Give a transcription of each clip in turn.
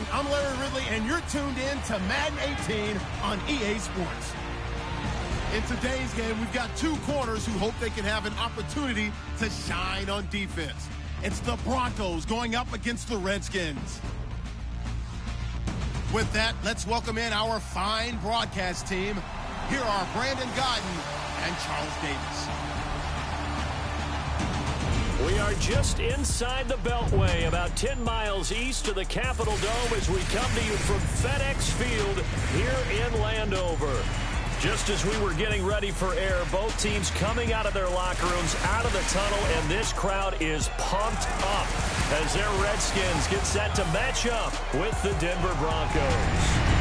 everyone. I'm Larry Ridley, and you're tuned in to Madden 18 on EA Sports. In today's game, we've got two corners who hope they can have an opportunity to shine on defense. It's the Broncos going up against the Redskins. With that, let's welcome in our fine broadcast team. Here are Brandon Godden and Charles Davis. We are just inside the Beltway, about 10 miles east of the Capitol Dome as we come to you from FedEx Field here in Landover. Just as we were getting ready for air, both teams coming out of their locker rooms, out of the tunnel, and this crowd is pumped up as their Redskins get set to match up with the Denver Broncos.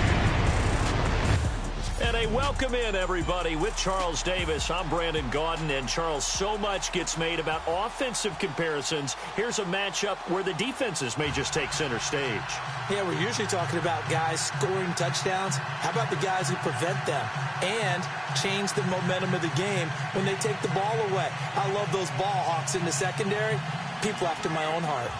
And a welcome in, everybody, with Charles Davis. I'm Brandon Gaudin, and Charles, so much gets made about offensive comparisons. Here's a matchup where the defenses may just take center stage. Yeah, we're usually talking about guys scoring touchdowns. How about the guys who prevent them and change the momentum of the game when they take the ball away? I love those ball hawks in the secondary. People after my own heart.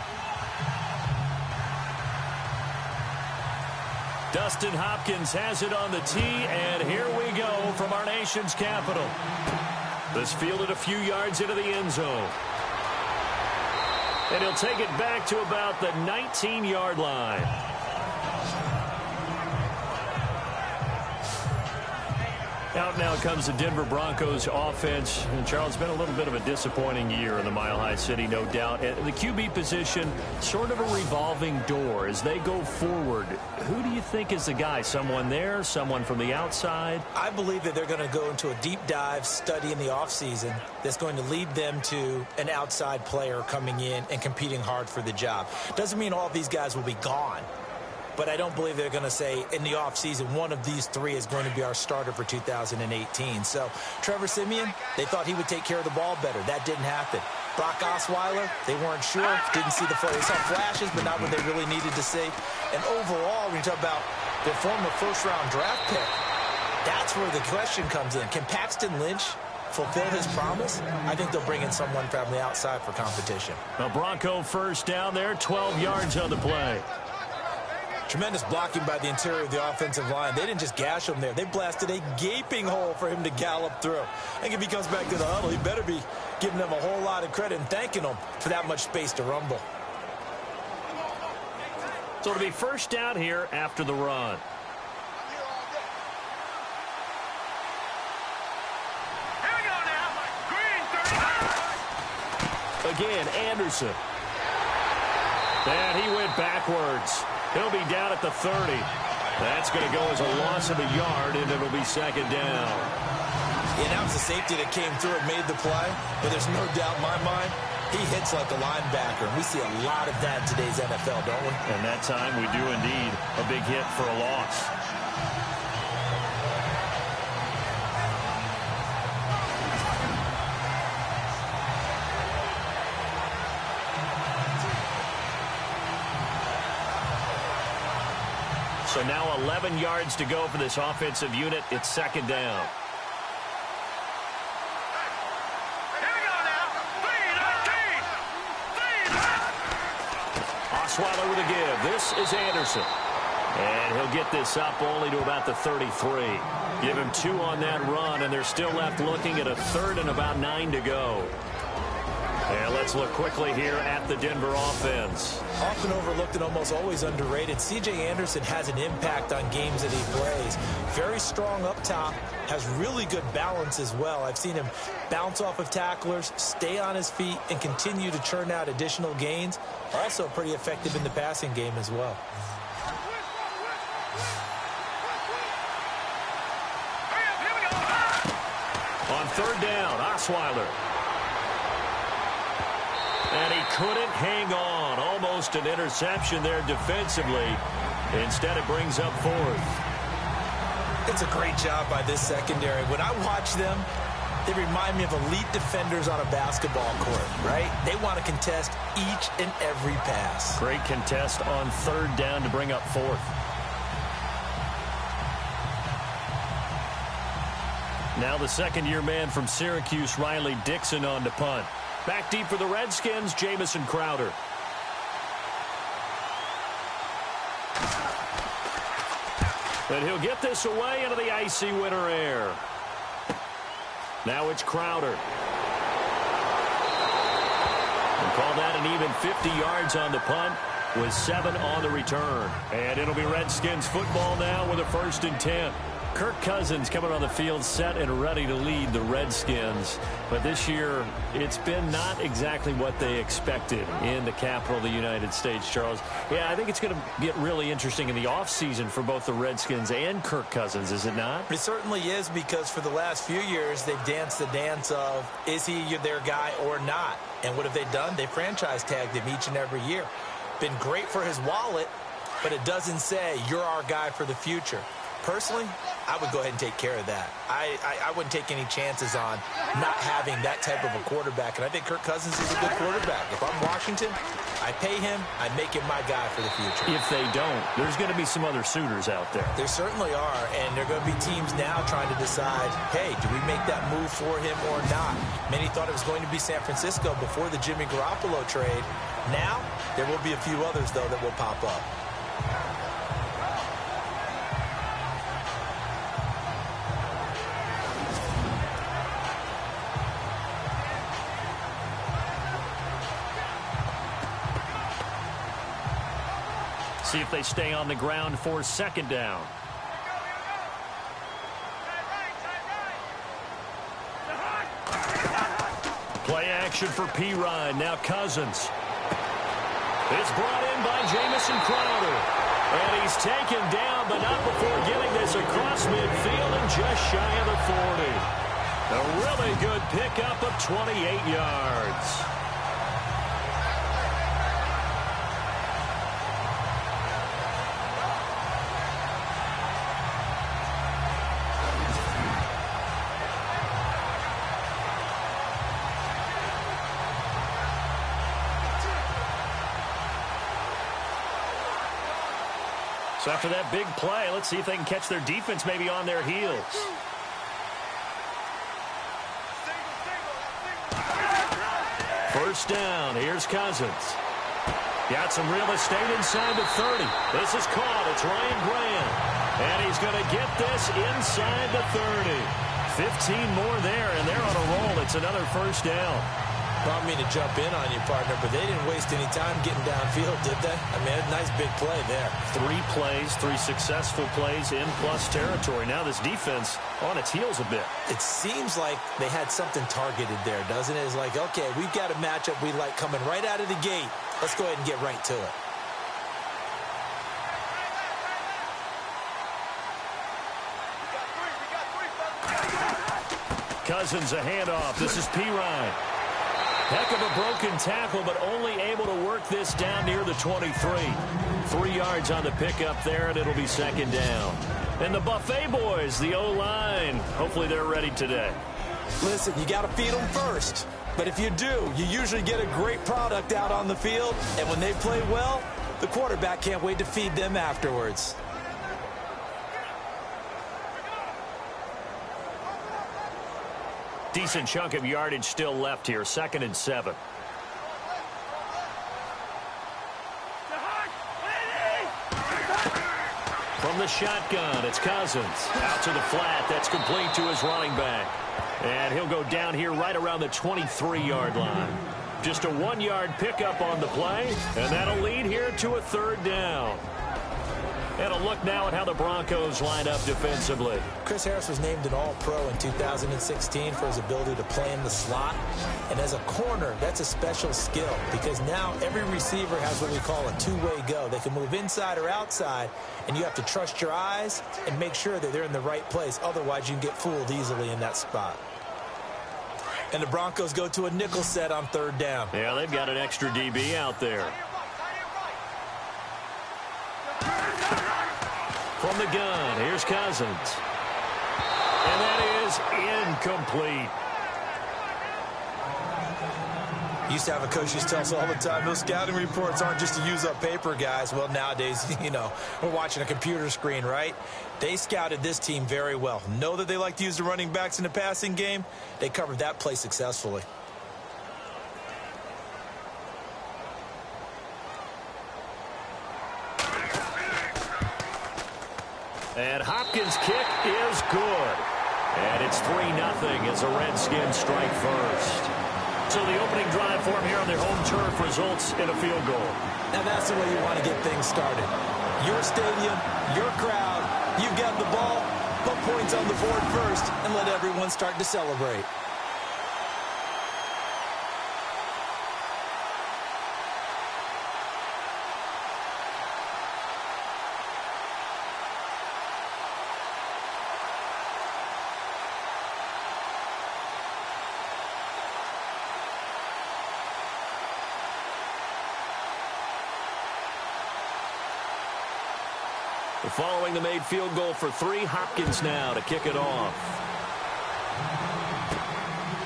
Dustin Hopkins has it on the tee, and here we go from our nation's capital. This fielded a few yards into the end zone. And he'll take it back to about the 19-yard line. Out now comes the Denver Broncos offense. And Charles, it's been a little bit of a disappointing year in the Mile High City, no doubt. And the QB position, sort of a revolving door as they go forward. Who do you think is the guy? Someone there, someone from the outside? I believe that they're going to go into a deep dive study in the offseason that's going to lead them to an outside player coming in and competing hard for the job. Doesn't mean all of these guys will be gone. But I don't believe they're going to say in the offseason one of these three is going to be our starter for 2018. So Trevor Siemian, they thought he would take care of the ball better. That didn't happen. Brock Osweiler, they weren't sure. Didn't see the play. They saw flashes, but not what they really needed to see. And overall, when you talk about their former first-round draft pick, that's where the question comes in. Can Paxton Lynch fulfill his promise? I think they'll bring in someone from the outside for competition. The Bronco first down there, 12 yards on the play. Tremendous blocking by the interior of the offensive line. They didn't just gash him there. They blasted a gaping hole for him to gallop through. I think if he comes back to the huddle, he better be giving them a whole lot of credit and thanking them for that much space to rumble. So it'll be first down here after the run. Here we go now. Green 30. Again, Anderson. And he went backwards. He'll be down at the 30. That's going to go as a loss of a yard, and it'll be second down. Yeah, that was the safety that came through and made the play, but there's no doubt in my mind, he hits like a linebacker. We see a lot of that in today's NFL, don't we? And that time we do indeed. A big hit for a loss. So now 11 yards to go for this offensive unit. It's second down. Here we go now. 3-19. Osweiler with a give. This is Anderson. And he'll get this up only to about the 33. Give him 2 on that run, and they're still left looking at a third and about 9 to go. And let's look quickly here at the Denver offense. Often overlooked and almost always underrated, C.J. Anderson has an impact on games that he plays. Very strong up top, has really good balance as well. I've seen him bounce off of tacklers, stay on his feet, and continue to churn out additional gains. Also pretty effective in the passing game as well. On third down, Osweiler. And he couldn't hang on. Almost an interception there defensively. Instead, it brings up fourth. It's a great job by this secondary. When I watch them, they remind me of elite defenders on a basketball court, right? They want to contest each and every pass. Great contest on third down to bring up fourth. Now the second-year man from Syracuse, Riley Dixon, on to punt. Back deep for the Redskins, Jamison Crowder. And he'll get this away into the icy winter air. Now it's Crowder. And call that an even 50 yards on the punt with 7 on the return. And it'll be Redskins football now with a 1st and 10. Kirk Cousins coming on the field set and ready to lead the Redskins. But this year, it's been not exactly what they expected in the capital of the United States, Charles. Yeah, I think it's going to get really interesting in the offseason for both the Redskins and Kirk Cousins, is it not? It certainly is, because for the last few years, they've danced the dance of, is he their guy or not? And what have they done? They franchise tagged him each and every year. Been great for his wallet, but it doesn't say you're our guy for the future. Personally, I would go ahead and take care of that. I wouldn't take any chances on not having that type of a quarterback. And I think Kirk Cousins is a good quarterback. If I'm Washington, I pay him, I make him my guy for the future. If they don't, there's going to be some other suitors out there. There certainly are, and there are going to be teams now trying to decide, hey, do we make that move for him or not? Many thought it was going to be San Francisco before the Jimmy Garoppolo trade. Now, there will be a few others, though, that will pop up. See if they stay on the ground for 2nd down. Play action for P-Ryan. Now Cousins. It's brought in by Jamison Crowder. And he's taken down, but not before getting this across midfield and just shy of the 40. A really good pickup of 28 yards. So after that big play, let's see if they can catch their defense maybe on their heels. First down. Here's Cousins. Got some real estate inside the 30. This is caught. It's Ryan Graham. And he's going to get this inside the 30. 15 more there, and they're on a roll. It's another first down. I don't mean to jump in on you, partner, but they didn't waste any time getting downfield, did they? I mean, a nice big play there. 3 plays, 3 successful plays in plus territory. Now this defense on its heels a bit. It seems like they had something targeted there, doesn't it? It's like, okay, we've got a matchup we like coming right out of the gate. Let's go ahead and get right to it. Cousins a handoff. This is P-Ryan. Heck of a broken tackle, but only able to work this down near the 23. 3 yards on the pickup there, and it'll be 2nd down. And the Buffet boys, the O-line, hopefully they're ready today. Listen, you got to feed them first. But if you do, you usually get a great product out on the field. And when they play well, the quarterback can't wait to feed them afterwards. Decent chunk of yardage still left here. 2nd and 7. From the shotgun, it's Cousins. Out to the flat. That's complete to his running back. And he'll go down here right around the 23-yard line. Just a 1-yard pickup on the play, and that'll lead here to a 3rd down. And a look now at how the Broncos line up defensively. Chris Harris was named an All-Pro in 2016 for his ability to play in the slot. And as a corner, that's a special skill because now every receiver has what we call a two-way go. They can move inside or outside, and you have to trust your eyes and make sure that they're in the right place. Otherwise, you can get fooled easily in that spot. And the Broncos go to a nickel set on 3rd down. Yeah, they've got an extra DB out there. From the gun, here's Cousins. And that is incomplete. Used to have a coach used to tell us all the time, those scouting reports aren't just to use up paper, guys. Well, nowadays, you know, we're watching a computer screen, right? They scouted this team very well. Know that they like to use the running backs in the passing game. They covered that play successfully. And Hopkins' kick is good. And it's 3-0 as the Redskins strike first. So the opening drive for them here on their home turf results in a field goal. Now that's the way you want to get things started. Your stadium, your crowd, you've got the ball, put points on the board first, and let everyone start to celebrate. Following the made field goal for 3, Hopkins now to kick it off.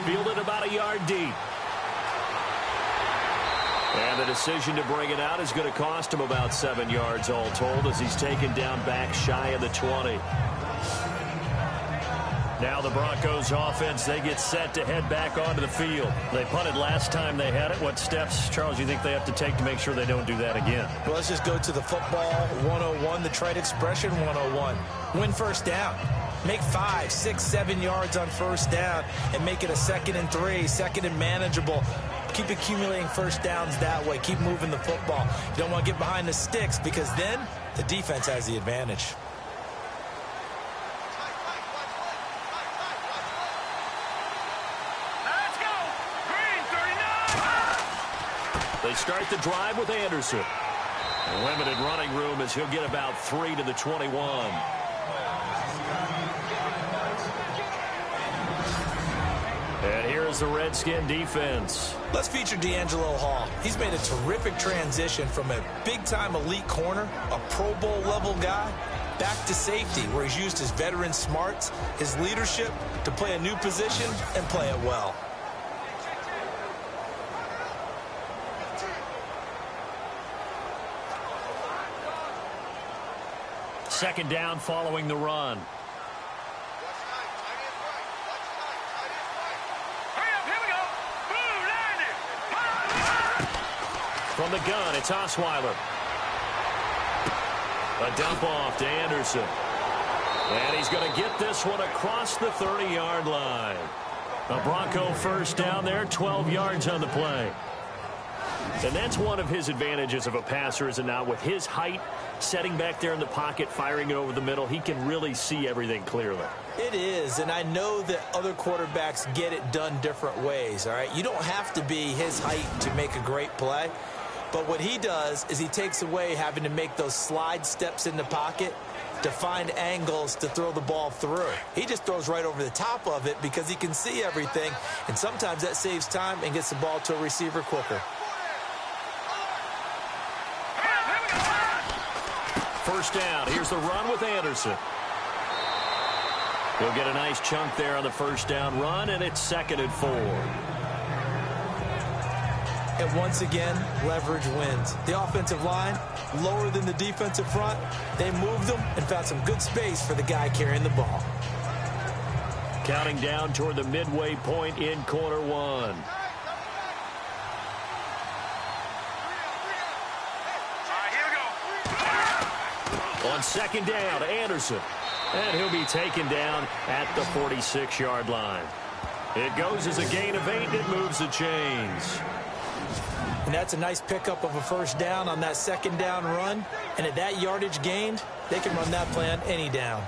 Fielded about a yard deep. And the decision to bring it out is going to cost him about 7 yards all told as he's taken down back shy of the 20. Now the Broncos offense, they get set to head back onto the field. They punted last time they had it. What steps, Charles, you think they have to take to make sure they don't do that again? Well, let's just go to the football 101, the trade expression 101. Win first down. Make 5, 6, 7 yards on first down and make it a 2nd and 3, 2nd and manageable. Keep accumulating first downs that way. Keep moving the football. You don't want to get behind the sticks because then the defense has the advantage. They start the drive with Anderson. Limited running room as he'll get about 3 to the 21. And here's the Redskin defense. Let's feature D'Angelo Hall. He's made a terrific transition from a big-time elite corner, a Pro Bowl level guy, back to safety where he's used his veteran smarts, his leadership to play a new position and play it well. Second down following the run. From the gun, it's Osweiler. A dump off to Anderson. And he's going to get this one across the 30-yard line. A Bronco first down there, 12 yards on the play. And that's one of his advantages of a passer, is it not? With his height, setting back there in the pocket, firing it over the middle, he can really see everything clearly. It is, and I know that other quarterbacks get it done different ways, all right? You don't have to be his height to make a great play, but what he does is he takes away having to make those slide steps in the pocket to find angles to throw the ball through. He just throws right over the top of it because he can see everything, and sometimes that saves time and gets the ball to a receiver quicker. First down. Here's the run with Anderson. He'll get a nice chunk there on the first down run, and it's 2nd and 4. And once again, leverage wins. The offensive line, lower than the defensive front. They moved them and found some good space for the guy carrying the ball. Counting down toward the midway point in quarter 1. On second down, Anderson. And he'll be taken down at the 46-yard line. It goes as a gain of 8. It moves the chains. And that's a nice pickup of a first down on that second down run. And at that yardage gained, they can run that play on any down.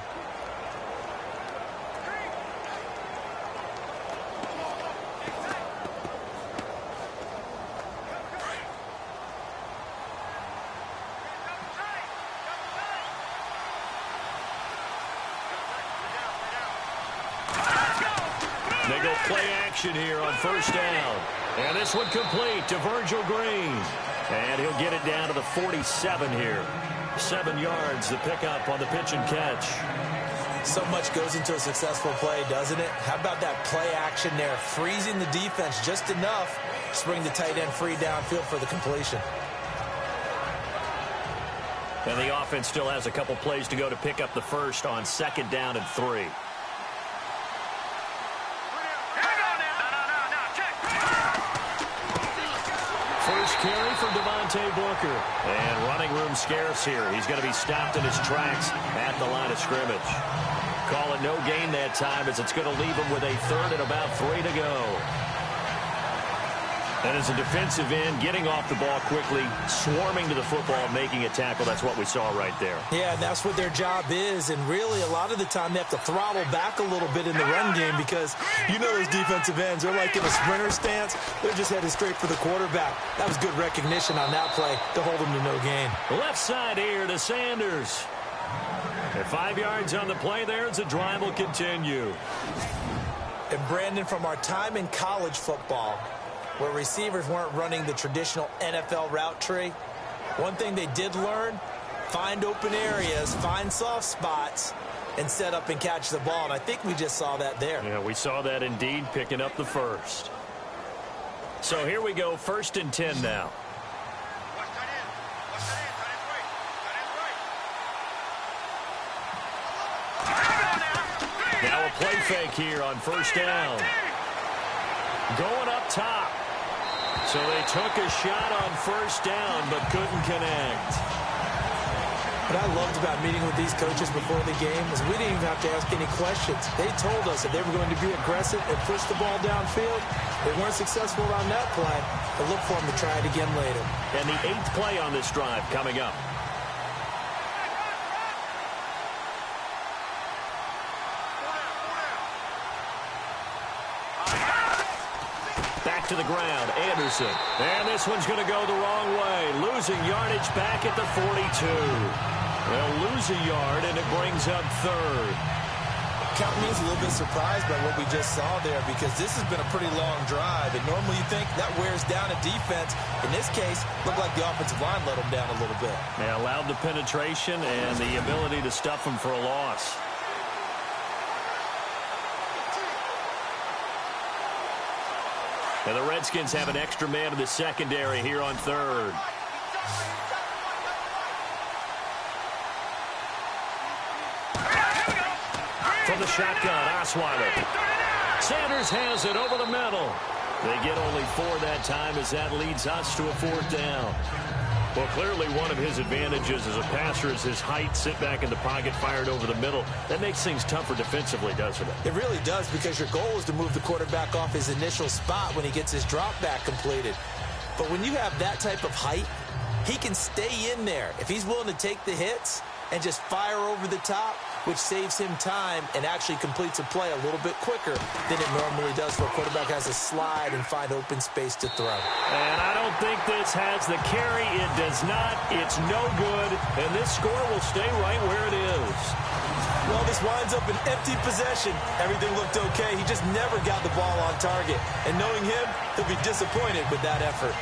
They go play action here on first down. And this one complete to Virgil Green. And he'll get it down to the 47 here. 7 yards, the pickup on the pitch and catch. So much goes into a successful play, doesn't it? How about that play action there, freezing the defense just enough to bring the tight end free downfield for the completion. And the offense still has a couple plays to go to pick up the first on second down and 3. First carry for Devontae Booker. And running room scarce here. He's going to be stopped in his tracks at the line of scrimmage. Call it no gain that time as it's going to leave him with a third and about 3 to go. And as a defensive end, getting off the ball quickly, swarming to the football, making a tackle, that's what we saw right there. Yeah, and that's what their job is. And really, a lot of the time, they have to throttle back a little bit in the run game because you know those defensive ends, they're like in a sprinter stance. They're just headed straight for the quarterback. That was good recognition on that play to hold them to no gain. Left side here to Sanders. At 5 yards on the play there as the drive will continue. And Brandon, from our time in college football, where receivers weren't running the traditional NFL route tree, one thing they did learn, find open areas, find soft spots, and set up and catch the ball. And I think we just saw that there. Yeah, we saw that indeed, picking up the first. So here we go, 1st and 10 now. Now a play fake here on 1st down. Going up top. So they took a shot on 1st down, but couldn't connect. What I loved about meeting with these coaches before the game is we didn't even have to ask any questions. They told us that they were going to be aggressive and push the ball downfield. They weren't successful on that play, but look for them to try it again later. And the 8th play on this drive coming up. Back to the ground, Anderson. And this one's going to go the wrong way. Losing yardage back at the 42. They'll lose a yard, and it brings up 3rd. Count me as a little bit surprised by what we just saw there because this has been a pretty long drive, and normally you think that wears down a defense. In this case, looked like the offensive line let them down a little bit. They allowed the penetration and the ability to stuff them for a loss. And the Redskins have an extra man in the secondary here on 3rd. From the shotgun, Osweiler. Sanders has it over the middle. They get only 4 that time as that leads us to a 4th down. Well, clearly one of his advantages as a passer is his height, sit back in the pocket, fired over the middle. That makes things tougher defensively, doesn't it? It really does because your goal is to move the quarterback off his initial spot when he gets his drop back completed. But when you have that type of height, he can stay in there. If he's willing to take the hits and just fire over the top, which saves him time and actually completes a play a little bit quicker than it normally does for a quarterback has to slide and find open space to throw. And I don't think this has the carry. It does not. It's no good. And this score will stay right where it is. Well, this winds up an empty possession. Everything looked okay. He just never got the ball on target. And knowing him, he'll be disappointed with that effort.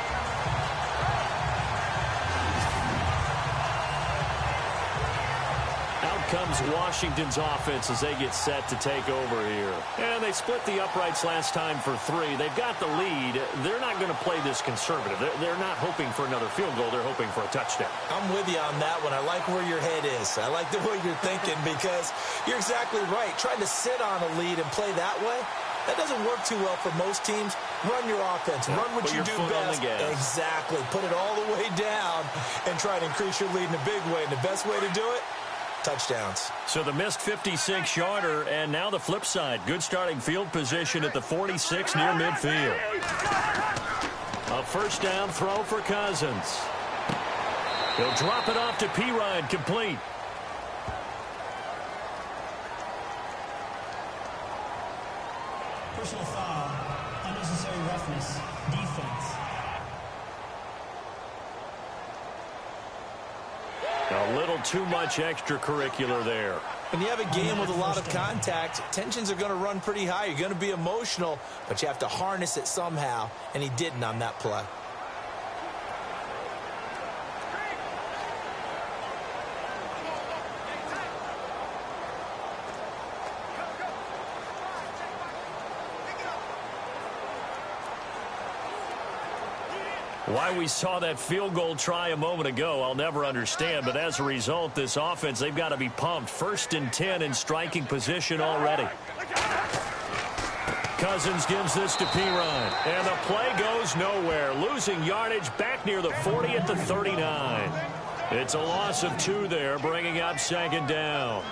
Comes Washington's offense as they get set to take over here. And they split the uprights last time for 3. They've got the lead. They're not going to play this conservative. They're not hoping for another field goal. They're hoping for a touchdown. I'm with you on that one. I like where your head is. I like the way you're thinking because you're exactly right. Trying to sit on a lead and play that way, that doesn't work too well for most teams. Run your offense. Run what you do best. Exactly. Put it all the way down and try to increase your lead in a big way. And the best way to do it, touchdowns. So the missed 56-yarder, and now the flip side. Good starting field position at the 46 near midfield. A 1st down throw for Cousins. He'll drop it off to P-Ryan, complete. Personal foul, unnecessary roughness, defense. A little too much extracurricular there. When you have a game with a lot of contact, tensions are going to run pretty high. You're going to be emotional, but you have to harness it somehow, and he didn't on that play. Why we saw that field goal try a moment ago, I'll never understand. But as a result, this offense, they've got to be pumped. 1st and 10 in striking position already. Cousins gives this to P-Ryan. And the play goes nowhere. Losing yardage back near the 40 at the 39. It's a loss of 2 there, bringing up 2nd down.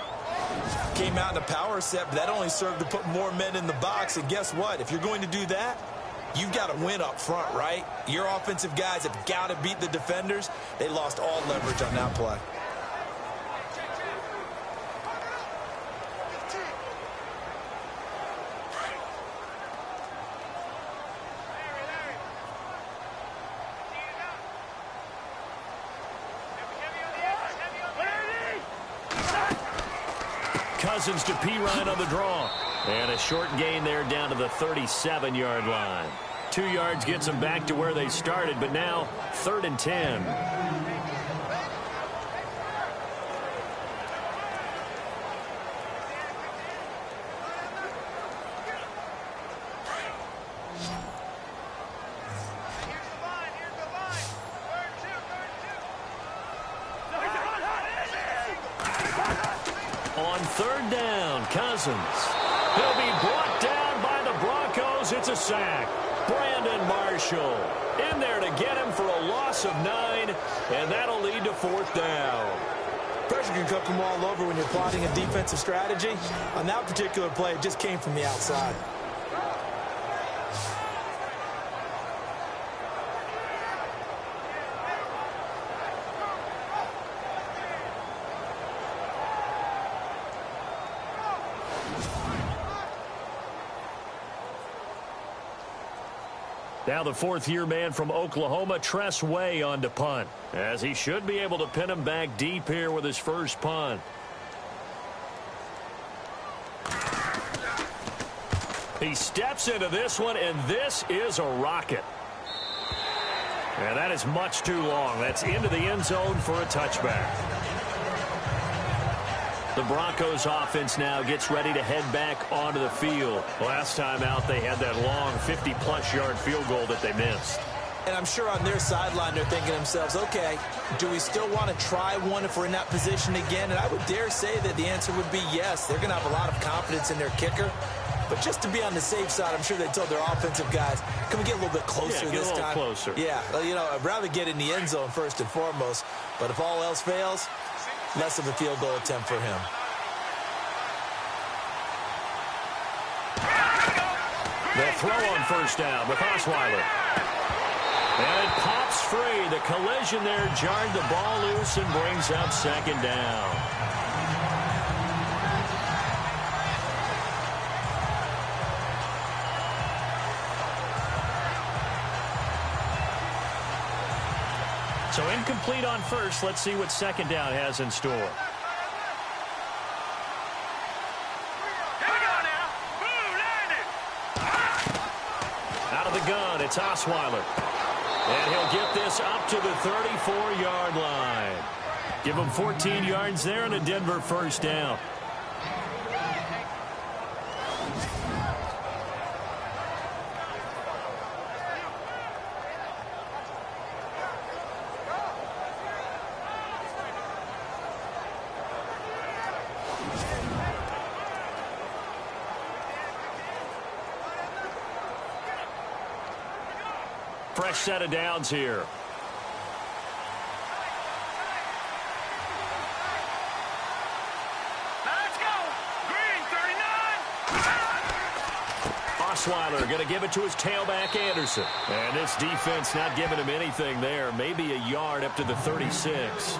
Came out in a power set, but that only served to put more men in the box. And guess what? If you're going to do that, you've got to win up front, right? Your offensive guys have got to beat the defenders. They lost all leverage on that play. Cousins to P-Ryan on the draw. And a short gain there down to the 37-yard line. 2 yards gets them back to where they started, but now 3rd and 10. On 3rd down, Cousins. He'll be brought down by the Broncos. It's a sack. Brandon Marshall in there to get him for a loss of 9, and that'll lead to 4th down. Pressure can come from all over when you're plotting a defensive strategy. On that particular play, it just came from the outside. Now the 4th-year man from Oklahoma, Tress Way, on to punt, as he should be able to pin him back deep here with his first punt. He steps into this one, and this is a rocket. And that is much too long. That's into the end zone for a touchback. The Broncos offense now gets ready to head back onto the field. Last time out, they had that long 50-plus yard field goal that they missed. And I'm sure on their sideline, they're thinking to themselves, okay, do we still want to try one if we're in that position again? And I would dare say that the answer would be yes. They're going to have a lot of confidence in their kicker. But just to be on the safe side, I'm sure they told their offensive guys, can we get a little bit closer this time? Get a little closer. Yeah, well, you know, I'd rather get in the end zone first and foremost. But if all else fails, less of a field goal attempt for him. They'll throw on 1st down with Osweiler. And it pops free. The collision there jarred the ball loose and brings up 2nd down. So incomplete on 1st. Let's see what 2nd down has in store. Gun, it's Osweiler. And he'll get this up to the 34-yard line. Give him 14 yards there and a Denver 1st down. Fresh set of downs here. Let's go. Green 39. Osweiler going to give it to his tailback, Anderson. And this defense not giving him anything there. Maybe a yard up to the 36.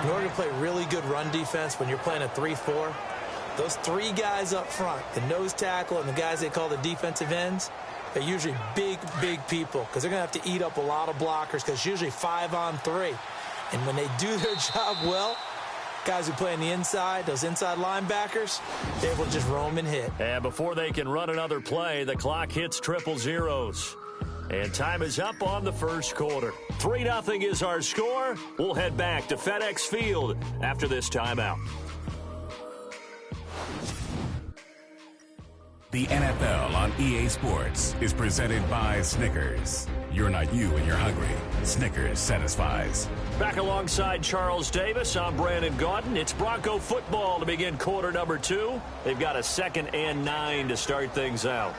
In order to play really good run defense when you're playing a 3-4, those 3 guys up front, the nose tackle and the guys they call the defensive ends, they're usually big, big people because they're going to have to eat up a lot of blockers because it's usually 5-on-3. And when they do their job well, guys who play on the inside, those inside linebackers, they will just roam and hit. And before they can run another play, the clock hits 000. And time is up on the 1st quarter. 3-0 is our score. We'll head back to FedEx Field after this timeout. The NFL on EA Sports is presented by Snickers. You're not you when you're hungry. Snickers satisfies. Back alongside Charles Davis, I'm Brandon Gaudin. It's Bronco football to begin quarter number 2. They've got a 2nd and 9 to start things out.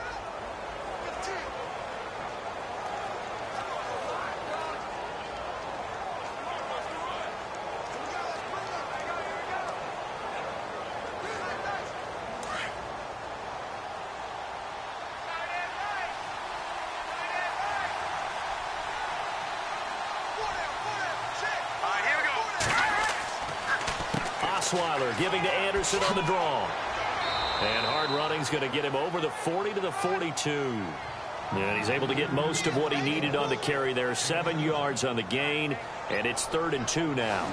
Osweiler giving to Anderson on the draw. And hard running's going to get him over the 40 to the 42. And he's able to get most of what he needed on the carry there. 7 yards on the gain, and it's 3rd and 2 now.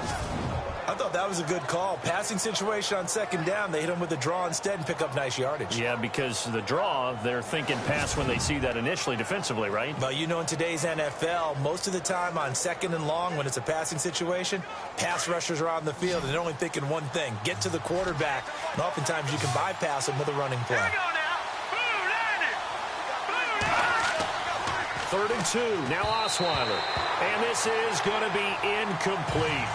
I thought that was a good call. Passing situation on 2nd down. They hit him with the draw instead and pick up nice yardage. Yeah, because the draw, they're thinking pass when they see that initially defensively, right? But you know, in today's NFL, most of the time on 2nd and long, when it's a passing situation, pass rushers are on the field, and they're only thinking one thing, get to the quarterback. And oftentimes you can bypass them with a running play. 3rd and 2, now Osweiler. And this is going to be incomplete.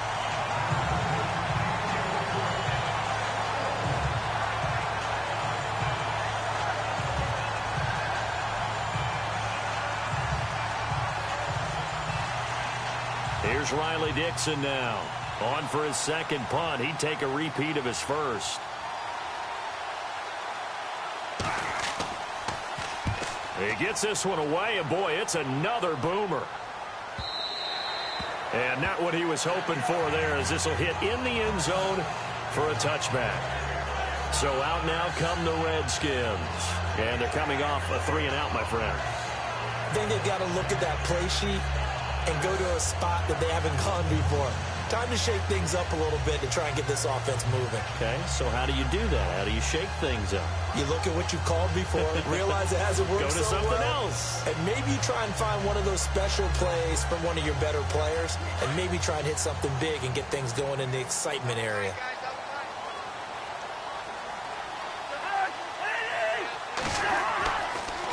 Here's Riley Dixon now. On for his 2nd punt. He'd take a repeat of his first. He gets this one away, and boy, it's another boomer. And not what he was hoping for there, as this will hit in the end zone for a touchback. So out now come the Redskins. And they're coming off a 3-and-out, my friend. I think they've got to look at that play sheet and go to a spot that they haven't gone before. Time to shake things up a little bit to try and get this offense moving. Okay, so how do you do that? How do you shake things up? You look at what you've called before, realize it hasn't worked Go to so something well, else. and maybe you try and find one of those special plays from one of your better players, and maybe try and hit something big and get things going in the excitement area.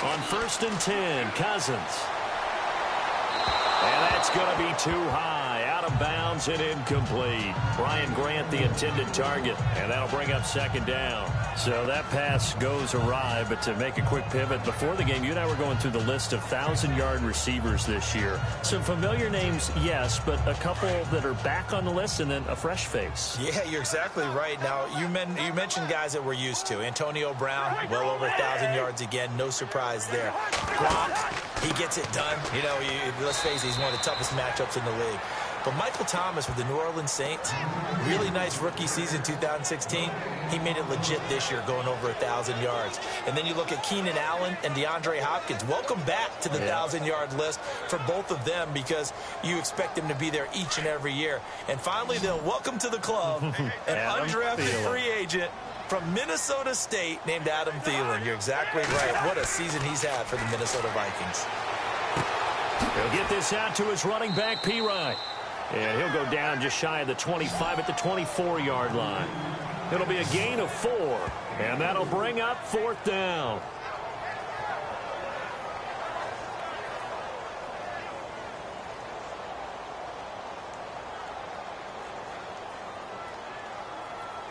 On 1st and 10, Cousins. And that's going to be too high. Out of bounds and incomplete. Brian Grant, the intended target. And that'll bring up 2nd down. So that pass goes awry. But to make a quick pivot, before the game, you and I were going through the list of 1,000-yard receivers this year. Some familiar names, yes, but a couple that are back on the list and then a fresh face. Yeah, you're exactly right. Now, you mentioned guys that we're used to. Antonio Brown, well over 1,000 yards again. No surprise there. Gronk, he gets it done. You know, let's face it, he's one of the toughest matchups in the league. But Michael Thomas with the New Orleans Saints, really nice rookie season 2016. He made it legit this year, going over 1,000 yards. And then you look at Keenan Allen and DeAndre Hopkins. Welcome back to the 1,000-yard list for both of them, because you expect them to be there each and every year. And finally, then, welcome to the club, an undrafted free agent from Minnesota State named Adam Thielen. You're exactly right. What a season he's had for the Minnesota Vikings. He'll get this out to his running back, P-Ryan. And he'll go down just shy of the 25 at the 24-yard line. It'll be a gain of 4, and that'll bring up 4th down.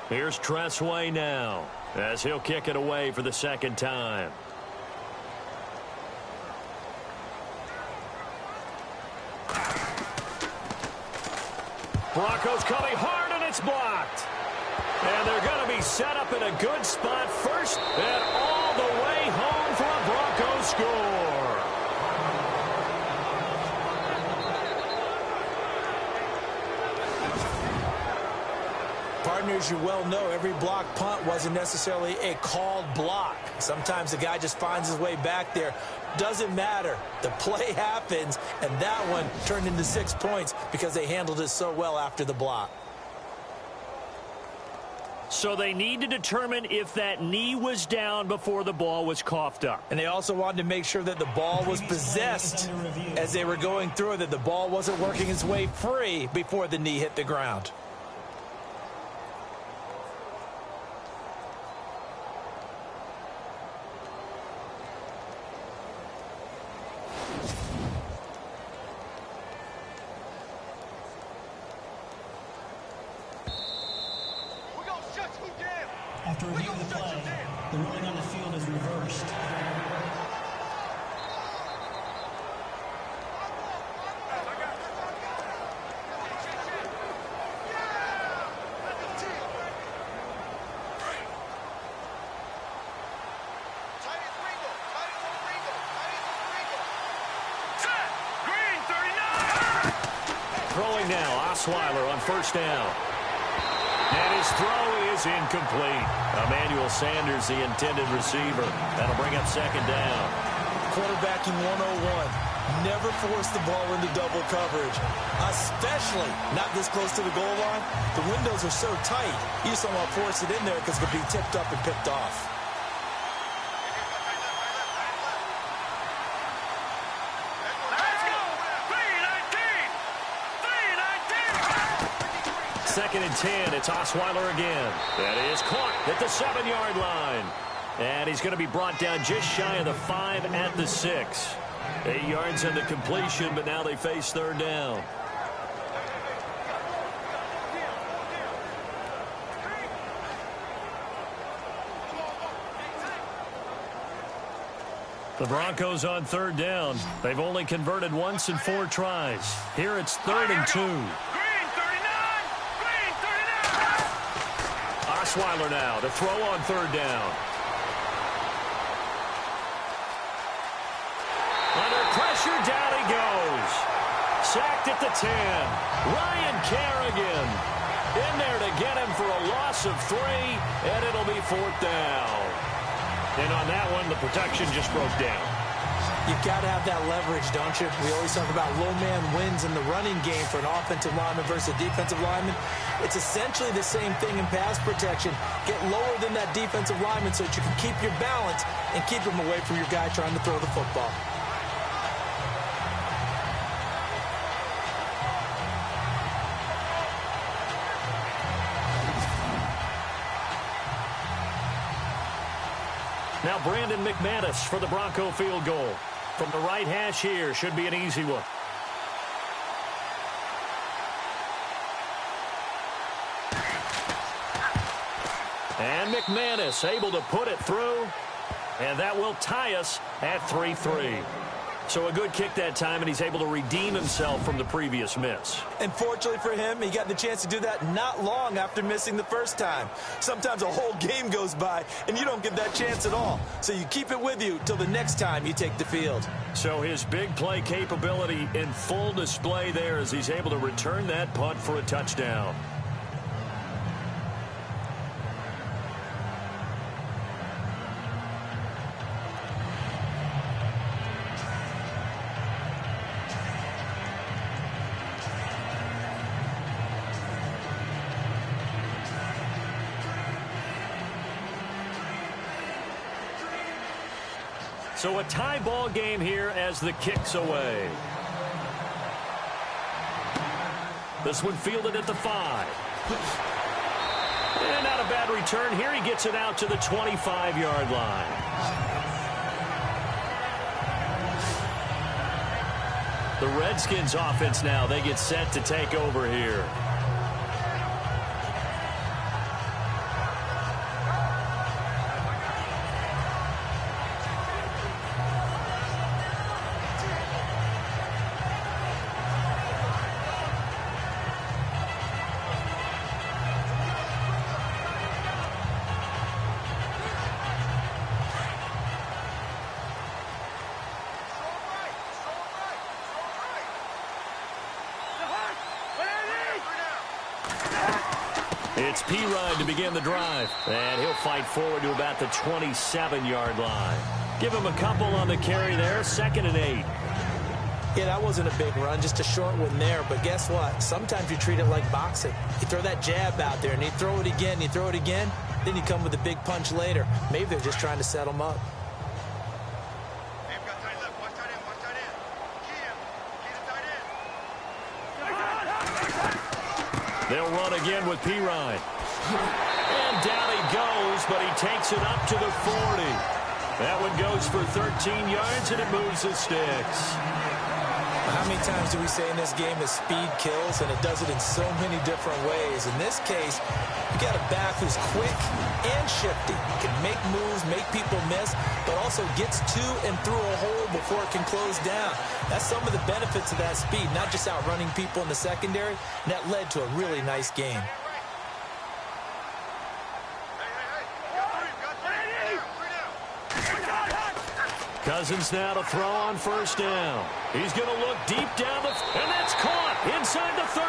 Here's Tressway now, as he'll kick it away for the 2nd time. Broncos coming hard, and it's blocked. And they're going to be set up in a good spot first and all the way home for a Broncos score. Partners, you well know every block punt wasn't necessarily a called block. Sometimes the guy just finds his way back there. Doesn't matter. The play happens, and that one turned into 6 points because they handled it so well after the block. So they need to determine if that knee was down before the ball was coughed up. And they also wanted to make sure that the ball was possessed as they were going through it, that the ball wasn't working its way free before the knee hit the ground. To review the play, the ruling on the field is reversed. Throwing now, Osweiler on first down. And his throw is incomplete. Emmanuel Sanders, the intended receiver. That'll bring up second down. Quarterbacking 101. Never force the ball into double coverage, especially not this close to the goal line. The windows are so tight, you just don't want to force it in there because it could be tipped up and picked off. Second and 10, it's Osweiler again. That is caught at the 7-yard line. And he's going to be brought down just shy of the 5 at the 6. 8 yards on the completion, but now they face third down. The Broncos on third down. They've only converted once in 4 tries. Here it's 3rd and 2. Osweiler now to throw on third down. Under pressure, down he goes. Sacked at the 10. Ryan Kerrigan in there to get him for a loss of 3, and it'll be 4th down. And on that one, the protection just broke down. You've got to have that leverage, don't you? We always talk about low man wins in the running game for an offensive lineman versus a defensive lineman. It's essentially the same thing in pass protection. Get lower than that defensive lineman so that you can keep your balance and keep him away from your guy trying to throw the football. Now Brandon McManus for the Bronco field goal. From the right hash here, should be an easy one. And McManus able to put it through. And that will tie us at 3-3. So a good kick that time, and he's able to redeem himself from the previous miss. And fortunately for him, he got the chance to do that not long after missing the first time. Sometimes a whole game goes by, and you don't get that chance at all. So you keep it with you till the next time you take the field. So his big play capability in full display there as he's able to return that punt for a touchdown. So a tie ball game here as the kick's away. This one fielded at the 5. And not a bad return here. He gets it out to the 25-yard line. The Redskins offense now, they get set to take over here. It's P-Ride to begin the drive. And he'll fight forward to about the 27-yard line. Give him a couple on the carry there. 2nd and 8. Yeah, that wasn't a big run, just a short one there. But guess what? Sometimes you treat it like boxing. You throw that jab out there, and you throw it again, you throw it again. Then you come with a big punch later. Maybe they're just trying to set him up. They'll run again with P-Ride. And down he goes, but he takes it up to the 40. That one goes for 13 yards, and it moves the sticks. How many times do we say in this game that speed kills, and it does it in so many different ways? In this case, you got a back who's quick and shifty. Can make moves, make people miss, but also gets to and through a hole before it can close down. That's some of the benefits of that speed, not just outrunning people in the secondary, and that led to a really nice game. Cousins now to throw on first down. He's going to look deep down and that's caught inside the 30.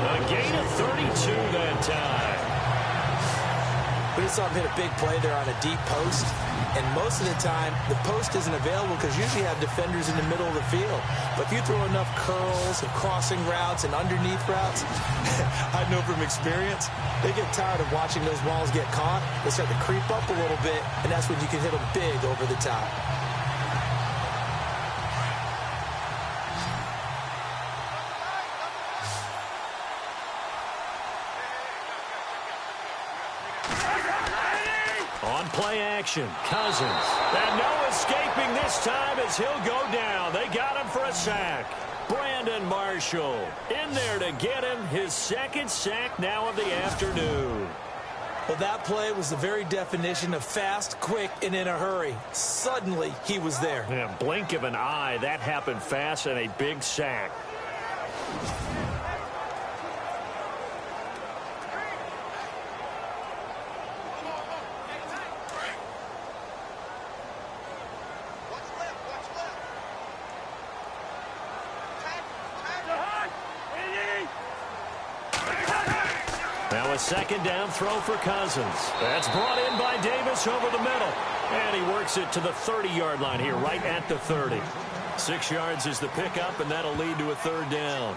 A gain of 32 that time. We just saw him hit a big play there on a deep post, and most of the time the post isn't available because you usually have defenders in the middle of the field. But if you throw enough curls and crossing routes and underneath routes, I know from experience, they get tired of watching those balls get caught. They start to creep up a little bit, and that's when you can hit them big over the top. Play action. Cousins. And no escaping this time as he'll go down. They got him for a sack. Brandon Marshall in there to get him his second sack now of the afternoon. Well, that play was the very definition of fast, quick, and in a hurry. Suddenly, he was there. Yeah, blink of an eye. That happened fast and a big sack. Second down throw for Cousins. That's brought in by Davis over the middle. And he works it to the 30-yard line here, right at the 30. 6 yards is the pickup, and that'll lead to a third down.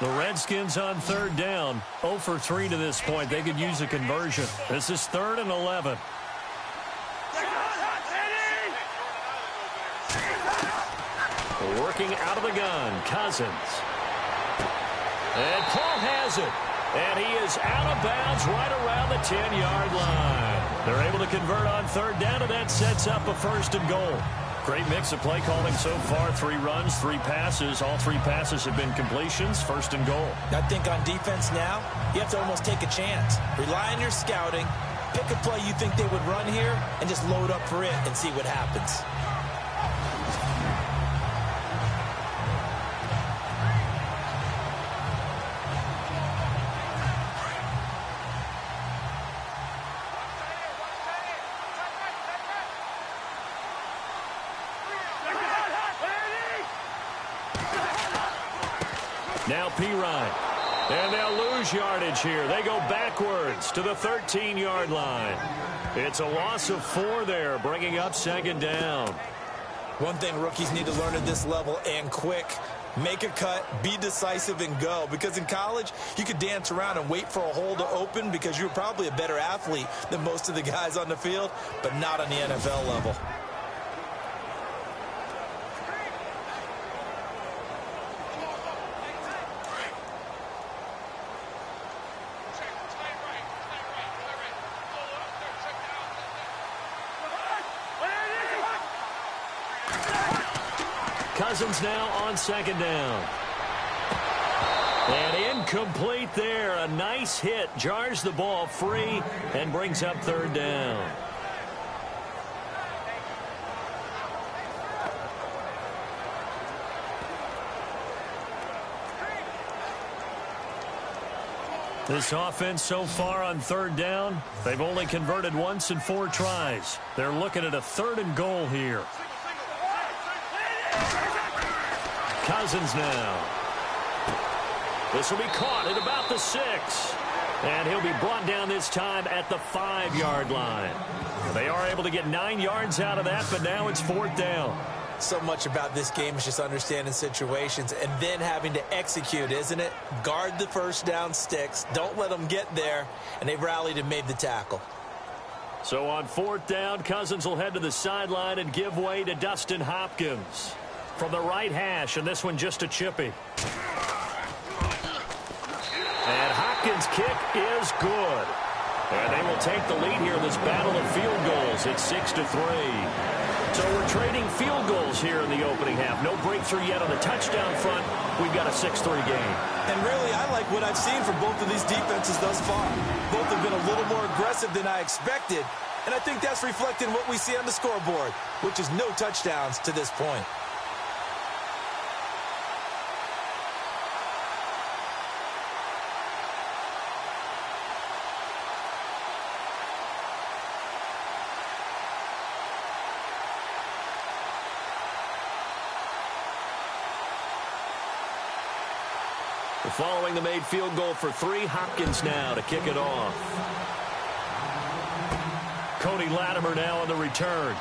The Redskins on third down. 0 for 3 to this point. They could use a conversion. This is 3rd and 11. Working out of the gun, Cousins. And Paul has it. And he is out of bounds right around the 10-yard line. They're able to convert on third down, and that sets up a 1st and goal. Great mix of play calling so far. 3 runs, 3 passes. All 3 passes have been completions. 1st and goal. I think on defense now, you have to almost take a chance. Rely on your scouting. Pick a play you think they would run here, and just load up for it and see what happens. Now Pirine. And they'll lose yardage here. They go backwards to the 13-yard line. It's a loss of 4 there, bringing up 2nd down. One thing rookies need to learn at this level, and quick, make a cut, be decisive, and go. Because in college, you could dance around and wait for a hole to open because you're probably a better athlete than most of the guys on the field, but not on the NFL level. Cousins now on 2nd down. And incomplete there. A nice hit. Jars the ball free and brings up 3rd down. This offense so far on 3rd down, they've only converted once in 4 tries. They're looking at a 3rd and goal here. Cousins now. This will be caught at about the 6. And he'll be brought down this time at the 5-yard line. They are able to get 9 yards out of that, but now it's 4th down. So much about this game is just understanding situations and then having to execute, isn't it? Guard the first down sticks. Don't let them get there. And they've rallied and made the tackle. So on 4th down, Cousins will head to the sideline and give way to Dustin Hopkins. From the right hash, and this one just a chippy. And Redskins kick is good. And they will take the lead here in this battle of field goals. It's 6-3. So we're trading field goals here in the opening half. No breakthrough yet on the touchdown front. We've got a 6-3 game. And really, I like what I've seen from both of these defenses thus far. Both have been a little more aggressive than I expected. And I think that's reflected in what we see on the scoreboard, which is no touchdowns to this point. Following the made field goal for 3, Hopkins now to kick it off. Cody Latimer now on the return.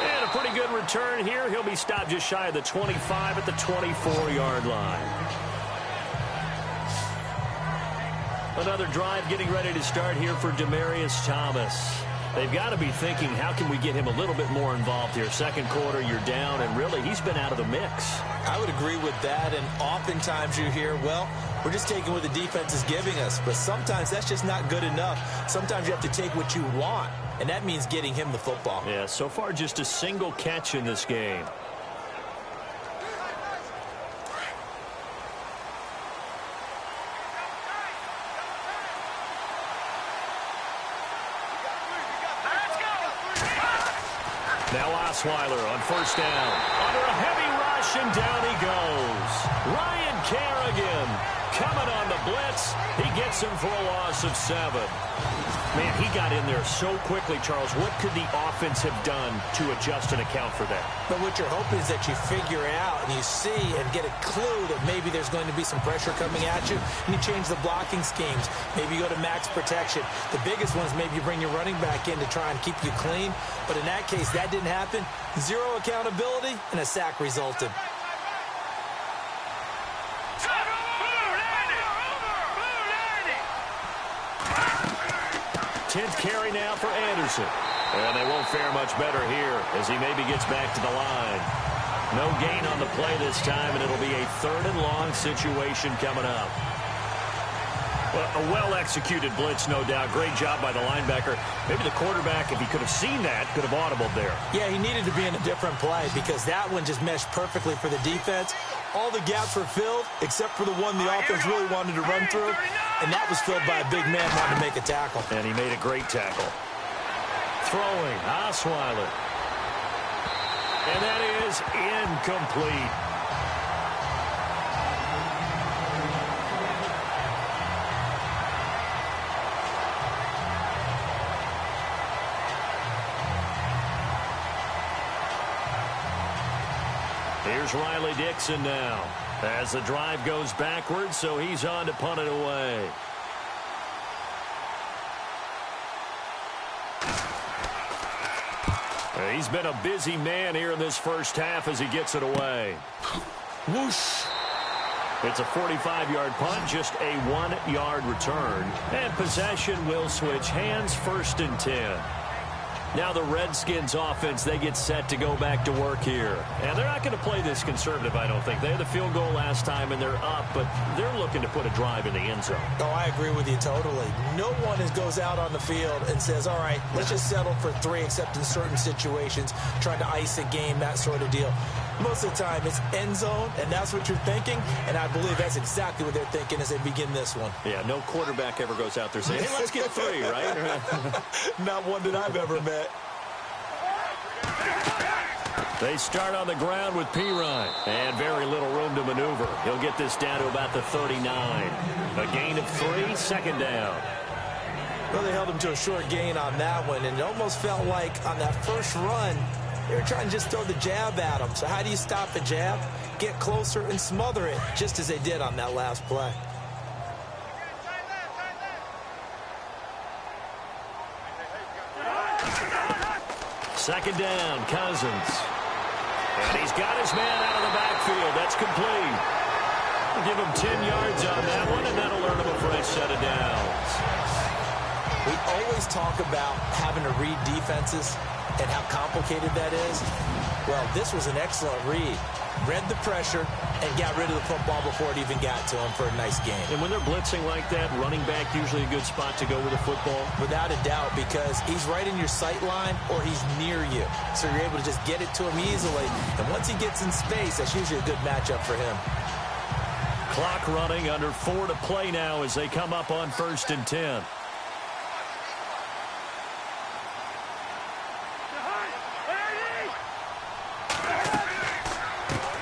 And a pretty good return here. He'll be stopped just shy of the 25 at the 24-yard line. Another drive getting ready to start here for Demaryius Thomas. They've got to be thinking, how can we get him a little bit more involved here? Second quarter, you're down, and really, he's been out of the mix. I would agree with that, and oftentimes you hear, well, we're just taking what the defense is giving us, but sometimes that's just not good enough. Sometimes you have to take what you want, and that means getting him the football. Yeah, so far just a single catch in this game. Now Osweiler on first down. Under a heavy rush, and down he goes. Ryan Kerrigan coming on the blitz. He gets him for a loss of 7. Man, he got in there so quickly, Charles. What could the offense have done to adjust and account for that? But what you're hoping is that you figure out and you see and get a clue that maybe there's going to be some pressure coming at you, and you change the blocking schemes. Maybe you go to max protection. The biggest one is maybe you bring your running back in to try and keep you clean. But in that case, that didn't happen. 0 accountability, and a sack resulted. 10th carry now for Anderson. And they won't fare much better here as he maybe gets back to the line. No gain on the play this time, and it'll be a 3rd and long situation coming up. Well, a well-executed blitz, no doubt. Great job by the linebacker. Maybe the quarterback, if he could have seen that, could have audibled there. Yeah, he needed to be in a different play because that one just meshed perfectly for the defense. All the gaps were filled except for the one the offense really wanted to run through, and that was filled by a big man wanting to make a tackle. And he made a great tackle. Throwing, Osweiler. And that is incomplete. Here's Riley Dixon now as the drive goes backwards, so he's on to punt it away. He's been a busy man here in this first half as he gets it away. Whoosh. It's a 45-yard punt, just a 1-yard return. And possession will switch hands, 1st and 10. Now the Redskins offense, they get set to go back to work here. And they're not going to play this conservative, I don't think. They had the field goal last time, and they're up, but they're looking to put a drive in the end zone. Oh, I agree with you totally. No one goes out on the field and says, all right, let's just settle for 3, except in certain situations, trying to ice a game, that sort of deal. Most of the time, it's end zone, and that's what you're thinking, and I believe that's exactly what they're thinking as they begin this one. Yeah, no quarterback ever goes out there saying, hey, let's get 3, right? Not one that I've ever met. They start on the ground with Pirine, and very little room to maneuver. He'll get this down to about the 39. A gain of 3, 2nd down. Well, they held him to a short gain on that one, and it almost felt like on that first run, they were trying to just throw the jab at him. So how do you stop the jab? Get closer and smother it, just as they did on that last play. Second down, Cousins. And he's got his man out of the backfield. That's complete. We'll give him 10 yards on that one, and that'll earn him a fresh set of downs. We always talk about having to read defenses and how complicated that is. Well, this was an excellent read. Read the pressure and got rid of the football before it even got to him for a nice gain. And when they're blitzing like that, running back usually a good spot to go with the football? Without a doubt, because he's right in your sight line or he's near you. So you're able to just get it to him easily. And once he gets in space, that's usually a good matchup for him. Clock running, under 4 to play now as they come up on 1st and 10.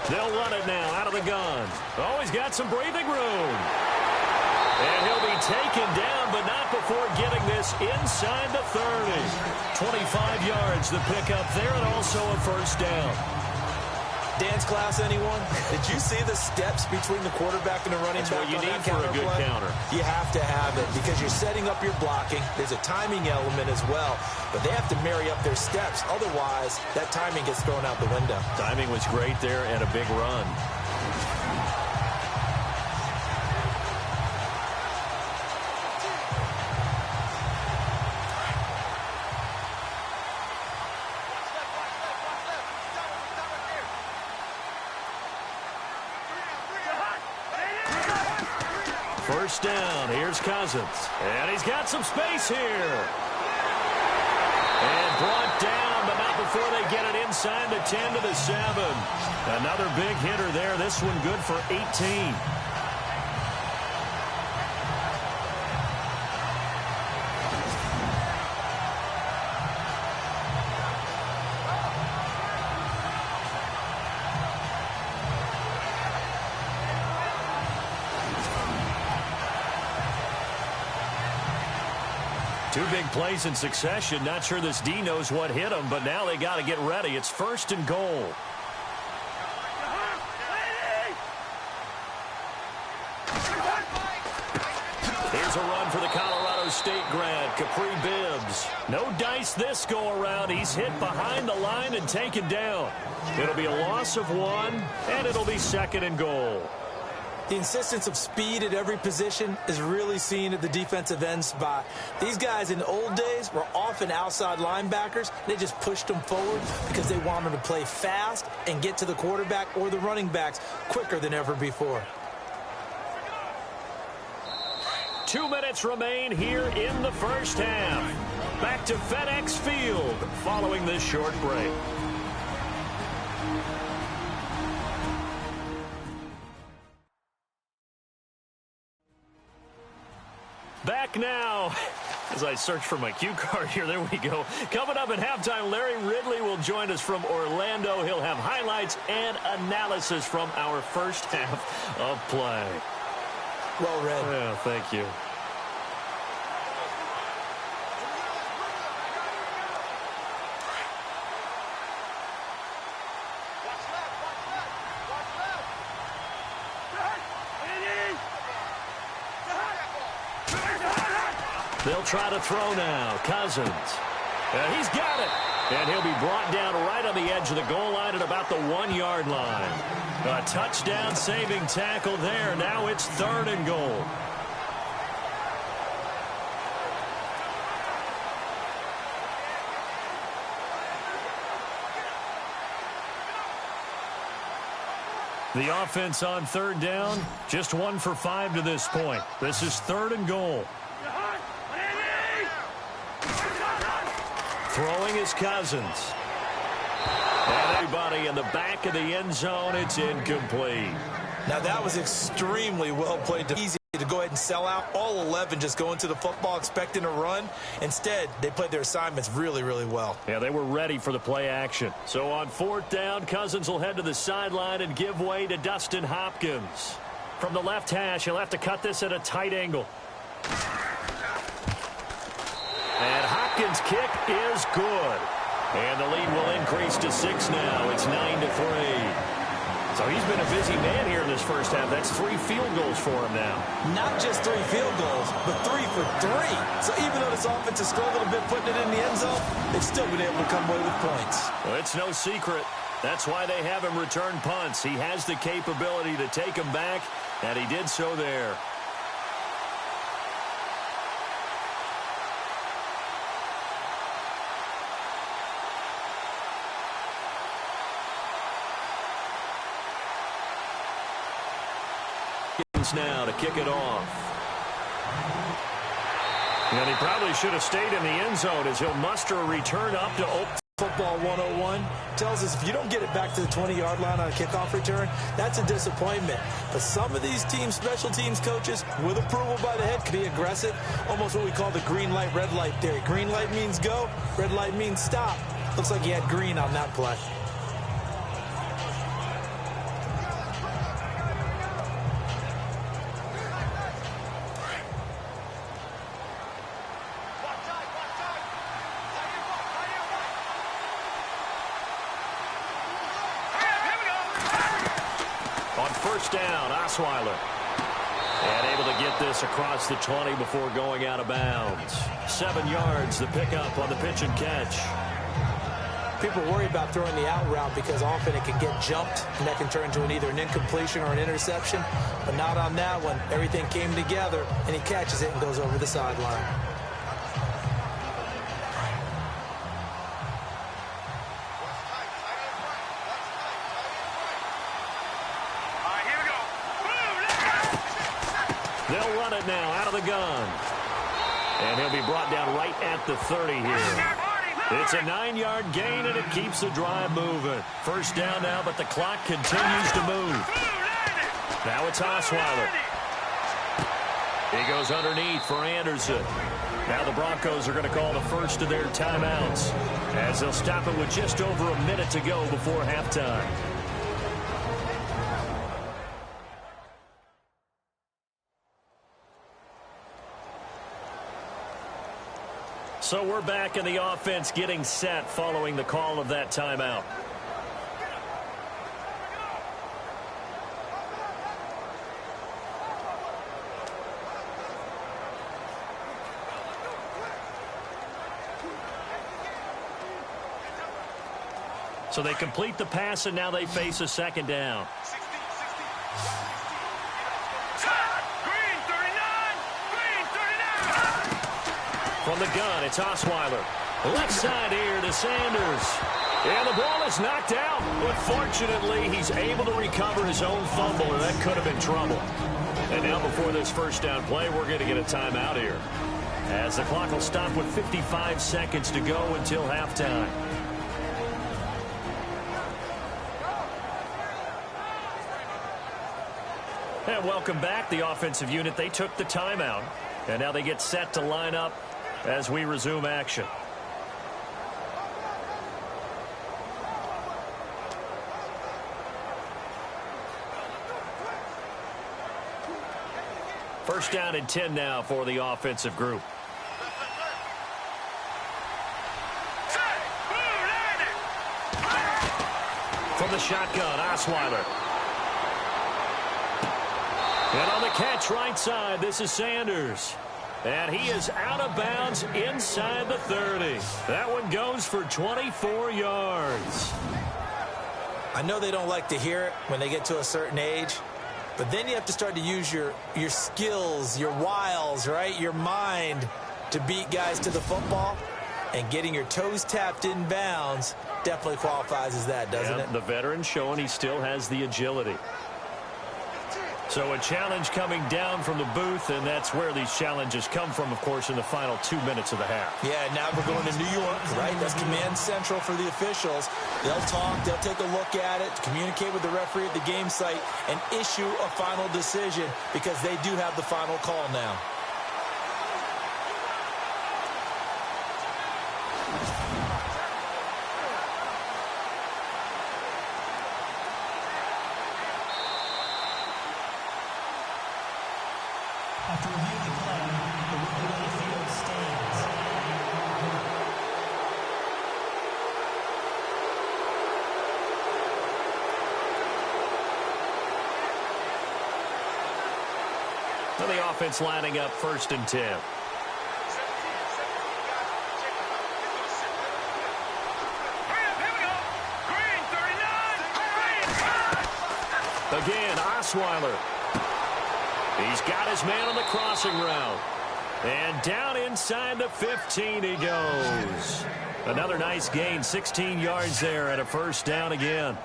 They'll run it now out of the gun. Oh, he's got some breathing room. And he'll be taken down, but not before getting this inside the 30. 25 yards the pickup there, and also a first down. Dance class, anyone? Did you see the steps between the quarterback and the running back? That's what you need for a good counter. You have to have it because you're setting up your blocking. There's a timing element as well, but they have to marry up their steps. Otherwise, that timing gets thrown out the window. Timing was great there and a big run. First down, here's Cousins. And he's got some space here. And brought down, but not before they get it inside the 10 to the 7. Another big hitter there. This one good for 18. Two big plays in succession. Not sure this D knows what hit him, but now they got to get ready. It's 1st and goal. Here's a run for the Colorado State grad, Capri Bibbs. No dice this go-around. He's hit behind the line and taken down. It'll be a loss of 1, and it'll be 2nd and goal. The insistence of speed at every position is really seen at the defensive end spot. These guys in the old days were often outside linebackers. They just pushed them forward because they wanted to play fast and get to the quarterback or the running backs quicker than ever before. 2 minutes remain here in the first half. Back to FedEx Field following this short break. Back now, as I search for my cue card here, there we go. Coming up at halftime, Larry Ridley will join us from Orlando. He'll have highlights and analysis from our first half of play. Well read. Yeah, thank you. They'll try to throw now. Cousins. And he's got it. And he'll be brought down right on the edge of the goal line at about the 1-yard line. A touchdown saving tackle there. Now it's 3rd and goal. The offense on 3rd down, just 1 for 5 to this point. This is 3rd and goal. Throwing is Cousins. And everybody in the back of the end zone, it's incomplete. Now that was extremely well played. Easy to go ahead and sell out. All 11 just going to the football expecting a run. Instead, they played their assignments really, really well. Yeah, they were ready for the play action. So on 4th down, Cousins will head to the sideline and give way to Dustin Hopkins. From the left hash, he'll have to cut this at a tight angle. And Hopkins' kick is good. And the lead will increase to 6 now. It's 9-3. So he's been a busy man here in this first half. That's 3 field goals for him now. Not just 3 field goals, but 3 for 3. So even though this offense has struggled a bit putting it in the end zone, they've still been able to come away with points. Well, it's no secret. That's why they have him return punts. He has the capability to take them back, and he did so there. Redskins now to kick it off. And he probably should have stayed in the end zone as he'll muster a return up to open. Football 101 tells us if you don't get it back to the 20-yard line on a kickoff return, that's a disappointment. But some of these teams, special teams coaches, with approval by the head, can be aggressive. Almost what we call the green light, red light theory. Green light means go, red light means stop. Looks like he had green on that play. First down, Osweiler. And able to get this across the 20 before going out of bounds. 7 yards, the pickup on the pitch and catch. People worry about throwing the out route because often it can get jumped, and that can turn into either an incompletion or an interception. But not on that one. Everything came together, and he catches it and goes over the sideline. They'll run it now out of the gun. And he'll be brought down right at the 30 here. It's a 9-yard gain, and it keeps the drive moving. First down now, but the clock continues to move. Now it's Osweiler. He goes underneath for Anderson. Now the Broncos are going to call the first of their timeouts as they'll stop it with just over a minute to go before halftime. So we're back in the offense getting set following the call of that timeout. So they complete the pass, and now they face a second down. From the gun, it's Osweiler. Left side here to Sanders. And the ball is knocked out. But fortunately, he's able to recover his own fumble, and that could have been trouble. And now before this first down play, we're going to get a timeout here, as the clock will stop with 55 seconds to go until halftime. And welcome back, the offensive unit. They took the timeout, and now they get set to line up as we resume action. First down and 10 now for the offensive group. From the shotgun, Osweiler. And on the catch right side, this is Sanders. And he is out of bounds inside the 30. That one goes for 24 yards. I know they don't like to hear it when they get to a certain age, but then you have to start to use your skills, your wiles, right? Your mind to beat guys to the football. And getting your toes tapped in bounds definitely qualifies as that, doesn't it? The veteran showing he still has the agility. So a challenge coming down from the booth, and that's where these challenges come from, of course, in the final 2 minutes of the half. Yeah, now we're going to New York, right? That's command central for the officials. They'll talk, they'll take a look at it, communicate with the referee at the game site, and issue a final decision because they do have the final call now. After reviewing the play, the rookie on the field stands. So the offense lining up 1st and 10. Again, Osweiler. He's got his man on the crossing route. And down inside the 15 he goes. Another nice gain, 16 yards there, and a first down again.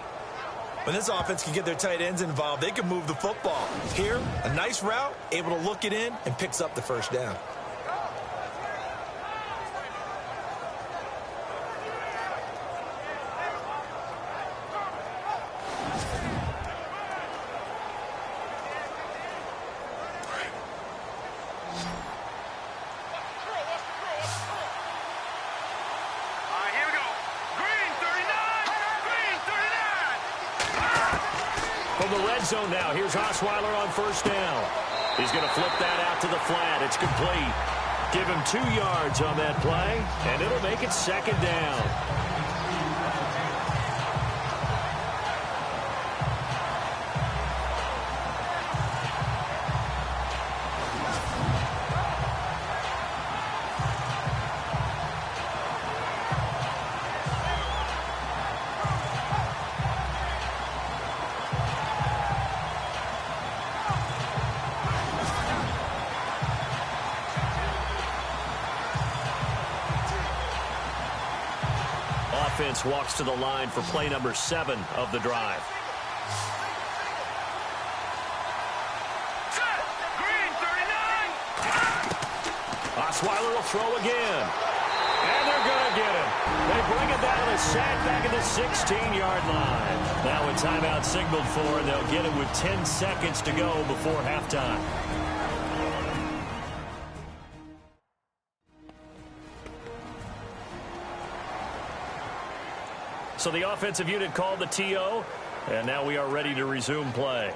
When this offense can get their tight ends involved, they can move the football. Here, a nice route, able to look it in, and picks up the first down. From the red zone now, here's Osweiler on first down. He's going to flip that out to the flat. It's complete. Give him 2 yards on that play, and it'll make it second down. Offense walks to the line for play number 7 of the drive. Green 39. Osweiler will throw again. And they're going to get him. They bring it down, a sack back at the 16-yard line. Now a timeout signaled for, and they'll get it with 10 seconds to go before halftime. So the offensive unit called the TO, and now we are ready to resume play.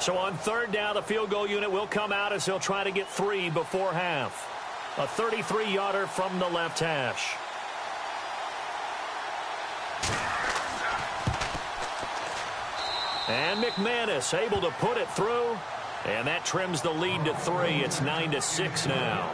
So on third down, the field goal unit will come out as he'll try to get 3 before half. A 33-yarder from the left hash. And McManus able to put it through, and that trims the lead to 3. It's 9-6 now.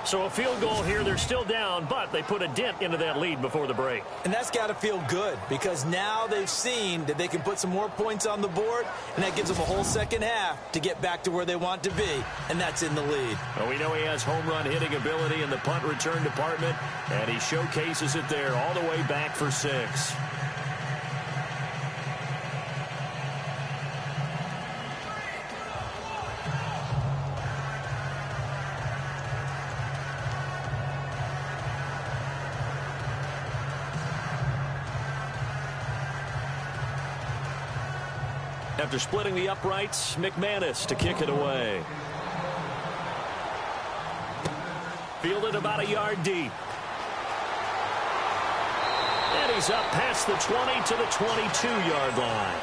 So a field goal here. They're still down, but they put a dent into that lead before the break. And that's got to feel good because now they've seen that they can put some more points on the board, and that gives them a whole second half to get back to where they want to be, and that's in the lead. Well, we know he has home run hitting ability in the punt return department, and he showcases it there all the way back for 6. After splitting the uprights, McManus to kick it away. Fielded about a yard deep. And he's up past the 20 to the 22-yard line.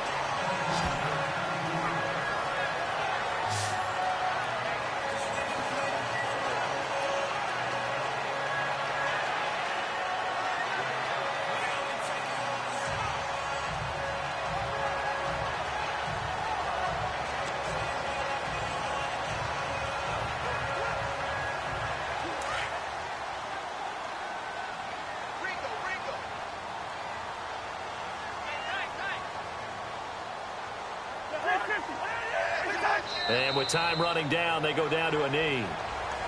And with time running down, they go down to a knee.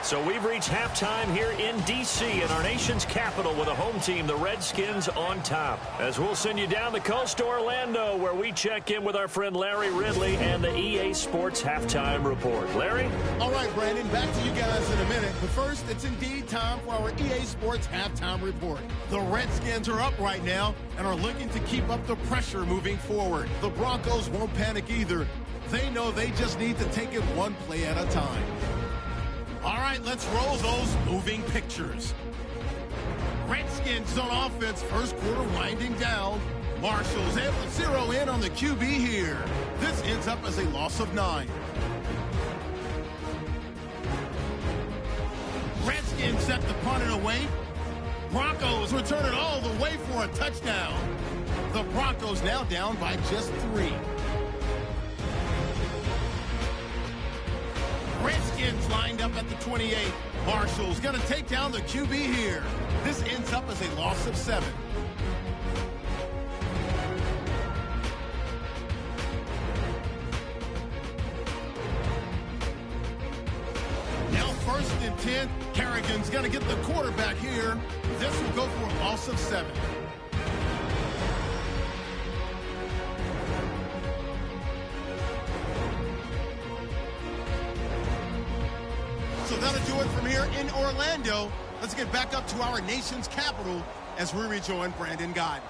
So we've reached halftime here in D.C. in our nation's capital with a home team, the Redskins, on top. As we'll send you down the coast to Orlando, where we check in with our friend Larry Ridley and the EA Sports Halftime Report. Larry? All right, Brandon, back to you guys in a minute. But first, it's indeed time for our EA Sports Halftime Report. The Redskins are up right now and are looking to keep up the pressure moving forward. The Broncos won't panic either. They know they just need to take it one play at a time. All right, let's roll those moving pictures. Redskins on offense, first quarter winding down. Marshall's able to zero in on the QB here. This ends up as a loss of 9. Redskins set the punt and away. Broncos return it all the way for a touchdown. The Broncos now down by just 3. Redskins lined up at the 28. Marshall's going to take down the QB here. This ends up as a loss of 7. 1st and 10. Kerrigan's going to get the quarterback here. This will go for a loss of 7. So that'll do it from here in Orlando. Let's get back up to our nation's capital as we rejoin Brandon Gott.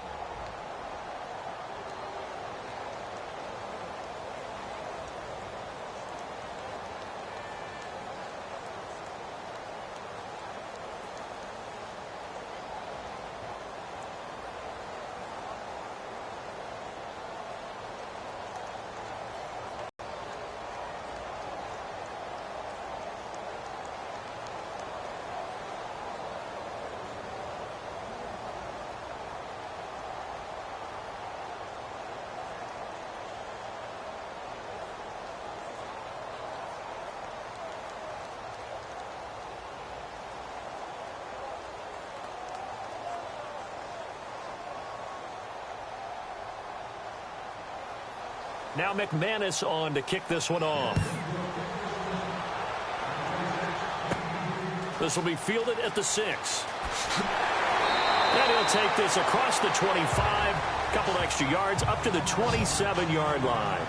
Now McManus on to kick this one off. This will be fielded at the 6. And he'll take this across the 25. Couple extra yards up to the 27-yard line.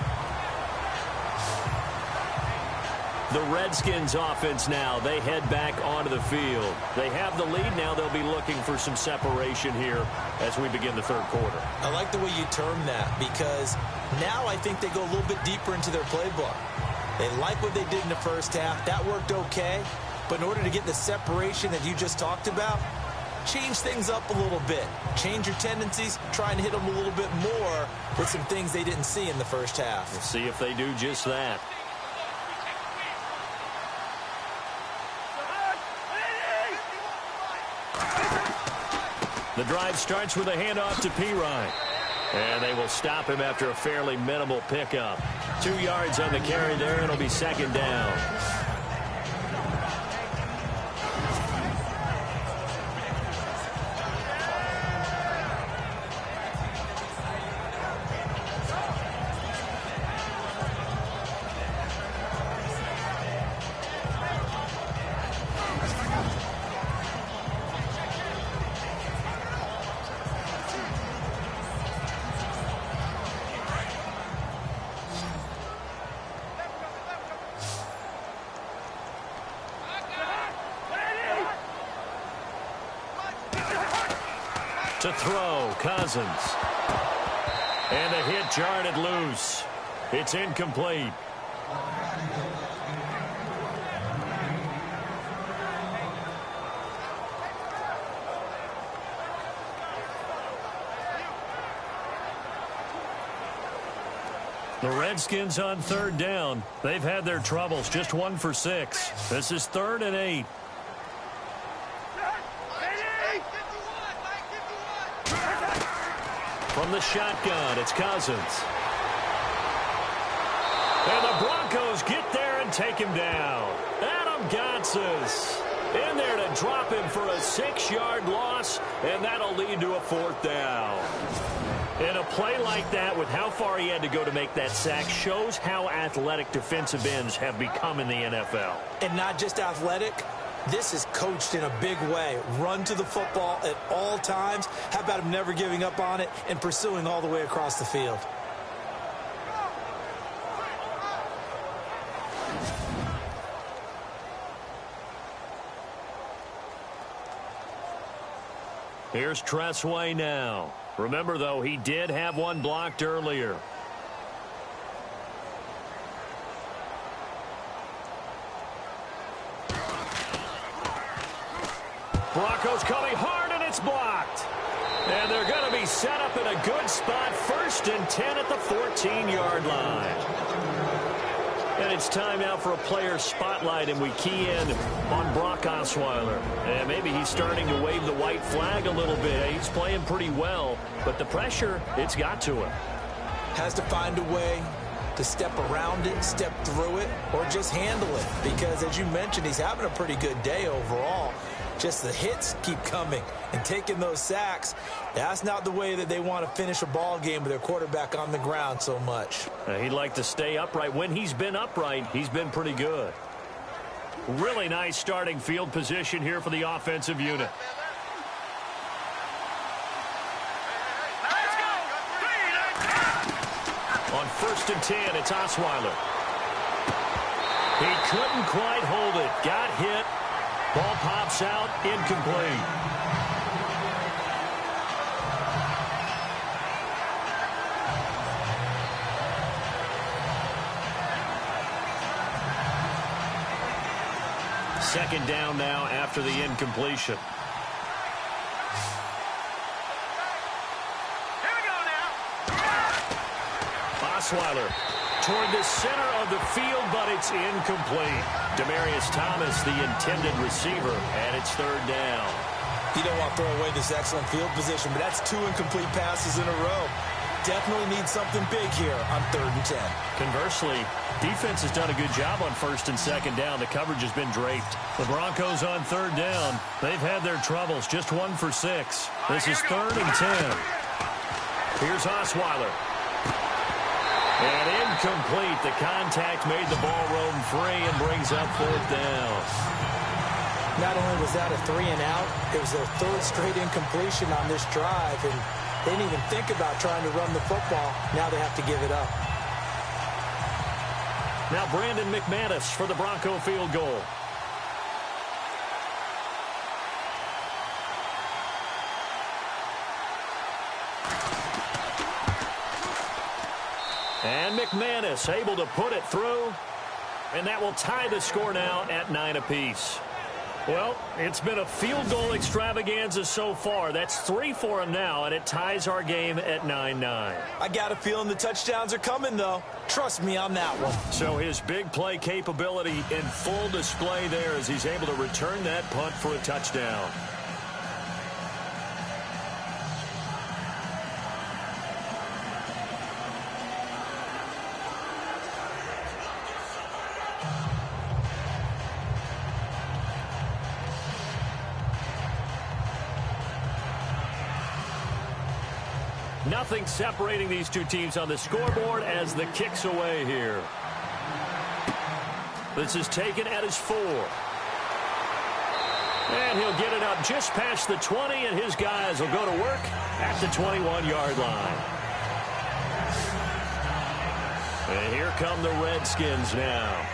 The Redskins offense now. They head back onto the field. They have the lead now. They'll be looking for some separation here as we begin the third quarter. I like the way you term that because now I think they go a little bit deeper into their playbook. They like what they did in the first half. That worked okay. But in order to get the separation that you just talked about, change things up a little bit. Change your tendencies, try and hit them a little bit more with some things they didn't see in the first half. We'll see if they do just that. The drive starts with a handoff to Pirine. And they will stop him after a fairly minimal pickup. 2 yards on the carry there. It'll be second down. To throw, Cousins. And the hit jarred it loose. It's incomplete. The Redskins on third down. They've had their troubles. Just 1 for 6. This is 3rd and 8. From the shotgun, it's Cousins. And the Broncos get there and take him down. Adam Gotsis in there to drop him for a 6-yard loss, and that'll lead to a 4th down. And a play like that, with how far he had to go to make that sack, shows how athletic defensive ends have become in the NFL. And not just athletic. This is coached in a big way. Run to the football at all times. How about him never giving up on it and pursuing all the way across the field? Here's Tressway now. Remember, though, he did have one blocked earlier. Broncos coming hard, and it's blocked. And they're going to be set up in a good spot. 1st and 10 at the 14-yard line. And it's time now for a player spotlight, and we key in on Brock Osweiler. And maybe he's starting to wave the white flag a little bit. He's playing pretty well, but the pressure, it's got to him. Has to find a way to step around it, step through it, or just handle it. Because, as you mentioned, he's having a pretty good day overall. Just the hits keep coming and taking those sacks. That's not the way that they want to finish a ball game with their quarterback on the ground so much. He'd like to stay upright. When he's been upright, he's been pretty good. Really nice starting field position here for the offensive unit. On 1st and 10, it's Osweiler. He couldn't quite hold it. Got hit. Ball pops out, incomplete. Second down now after the incompletion. Here we go now. Osweiler toward the center of the field, but it's incomplete. Demaryius Thomas, the intended receiver, and it's 3rd down. You don't want to throw away this excellent field position, but that's 2 incomplete passes in a row. Definitely need something big here on 3rd and 10. Conversely, defense has done a good job on 1st and 2nd down. The coverage has been draped. The Broncos on 3rd down. They've had their troubles. Just 1 for 6. This is 3rd and 10. Here's Osweiler. And incomplete. The contact made the ball roam free and brings up 4th down. Not only was that a 3 and out, it was their 3rd straight incompletion on this drive, and they didn't even think about trying to run the football. Now they have to give it up. Now Brandon McManus for the Bronco field goal. And McManus able to put it through. And that will tie the score now at 9 apiece. Well, it's been a field goal extravaganza so far. That's 3 for him now, and it ties our game at 9-9. I got a feeling the touchdowns are coming, though. Trust me on that one. So his big play capability in full display there as he's able to return that punt for a touchdown. Nothing separating these two teams on the scoreboard as the kick's away here. This is taken at his 4. And he'll get it up just past the 20, and his guys will go to work at the 21-yard line. And here come the Redskins now.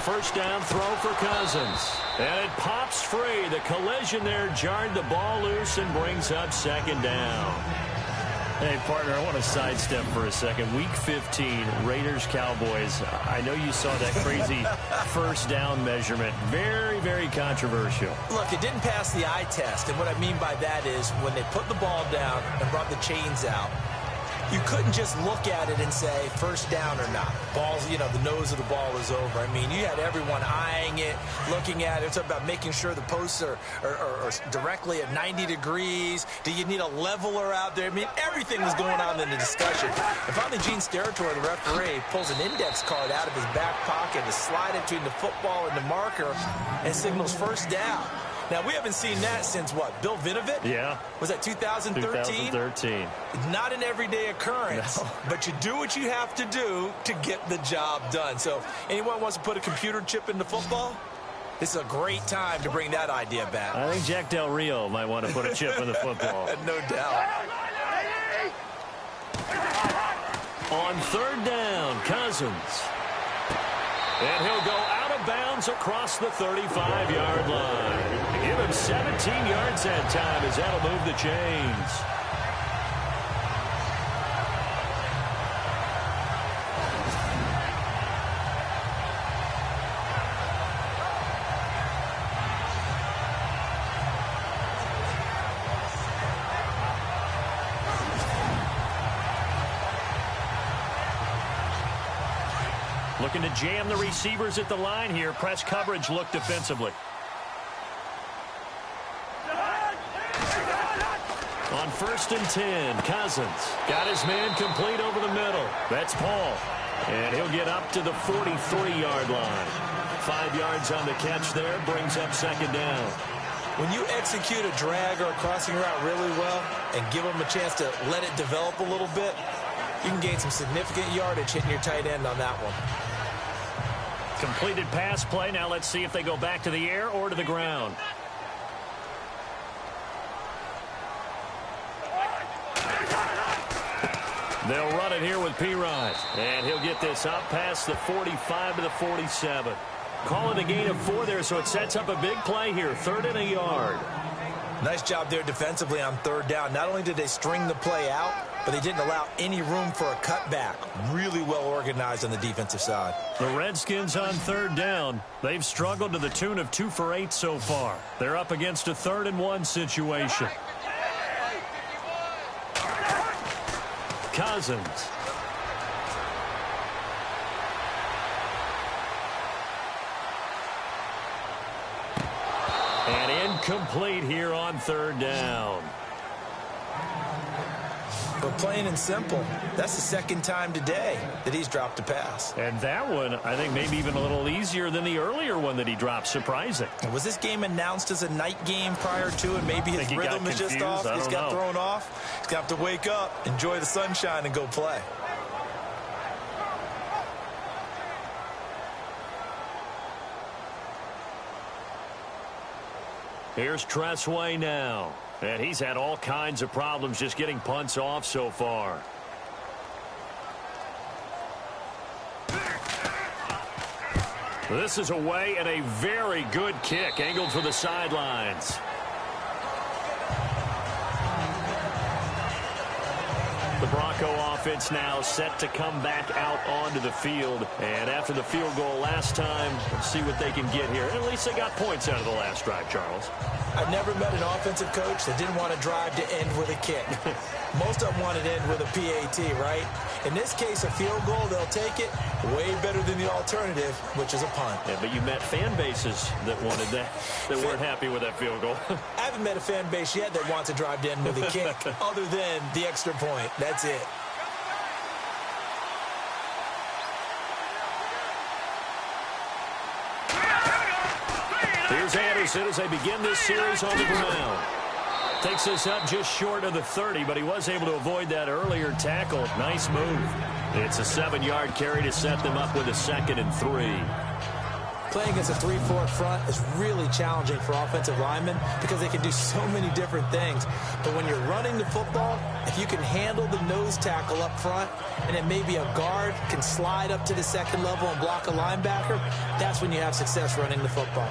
First down throw for Cousins. And it pops free. The collision there jarred the ball loose and brings up 2nd down. Hey, partner, I want to sidestep for a second. Week 15, Raiders-Cowboys. I know you saw that crazy first down measurement. Very, very controversial. Look, it didn't pass the eye test. And what I mean by that is when they put the ball down and brought the chains out, you couldn't just look at it and say first down or not. Balls, you know, the nose of the ball is over. I mean, you had everyone eyeing it, looking at it. It's about making sure the posts are directly at 90 degrees. Do you need a leveler out there? I mean, everything was going on in the discussion. And finally, Gene Steratore, the referee, pulls an index card out of his back pocket to slide it between the football and the marker and signals first down. Now, we haven't seen that since, what, Bill Vinovich? Yeah. Was that 2013? 2013. Not an everyday occurrence, no. But you do what you have to do to get the job done. So, anyone wants to put a computer chip into football? This is a great time to bring that idea back. I think Jack Del Rio might want to put a chip in the football. No doubt. On 3rd down, Cousins. And he'll go out of bounds across the 35-yard line. Give him 17 yards that time as that'll move the chains. Looking to jam the receivers at the line here. Press coverage look defensively. On 1st and 10, Cousins got his man complete over the middle. That's Paul. And he'll get up to the 43-yard line. 5 yards on the catch there, brings up 2nd down. When you execute a drag or a crossing route really well and give them a chance to let it develop a little bit, you can gain some significant yardage hitting your tight end on that one. Completed pass play. Now let's see if they go back to the air or to the ground. They'll run it here with P-Rod. And he'll get this up past the 45 to the 47. Calling a gain of 4 there, so it sets up a big play here. 3rd and a yard. Nice job there defensively on 3rd down. Not only did they string the play out, but they didn't allow any room for a cutback. Really well organized on the defensive side. The Redskins on 3rd down. They've struggled to the tune of 2 for 8 so far. They're up against a 3rd and 1 situation. Cousins. And incomplete here on 3rd down. But plain and simple, that's the 2nd time today that he's dropped a pass. And that one, I think, maybe even a little easier than the earlier one that he dropped. Surprising. Was this game announced as a night game prior to, and maybe his rhythm is just off? He's got thrown off. He's got to wake up, enjoy the sunshine, and go play. Here's Tressway now. And he's had all kinds of problems just getting punts off so far. This is away and a very good kick angled for the sidelines. The Bronco offense now set to come back out onto the field. And after the field goal last time, let's see what they can get here. At least they got points out of the last drive, Charles. I've never met an offensive coach that didn't want to drive to end with a kick. Most of them want to end with a PAT, right? In this case, a field goal, they'll take it. Way better than the alternative, which is a punt. Yeah, but you met fan bases that wanted that, that weren't happy with that field goal. I haven't met a fan base yet that wants to drive to end with a kick other than the extra point. That's it. Here's Anderson as they begin this series on the ground. Takes this up just short of the 30, but he was able to avoid that earlier tackle. Nice move. It's a 7-yard carry to set them up with a 2nd and 3. Playing against a 3-4 front is really challenging for offensive linemen because they can do so many different things. But when you're running the football, if you can handle the nose tackle up front and then maybe a guard can slide up to the 2nd level and block a linebacker, that's when you have success running the football.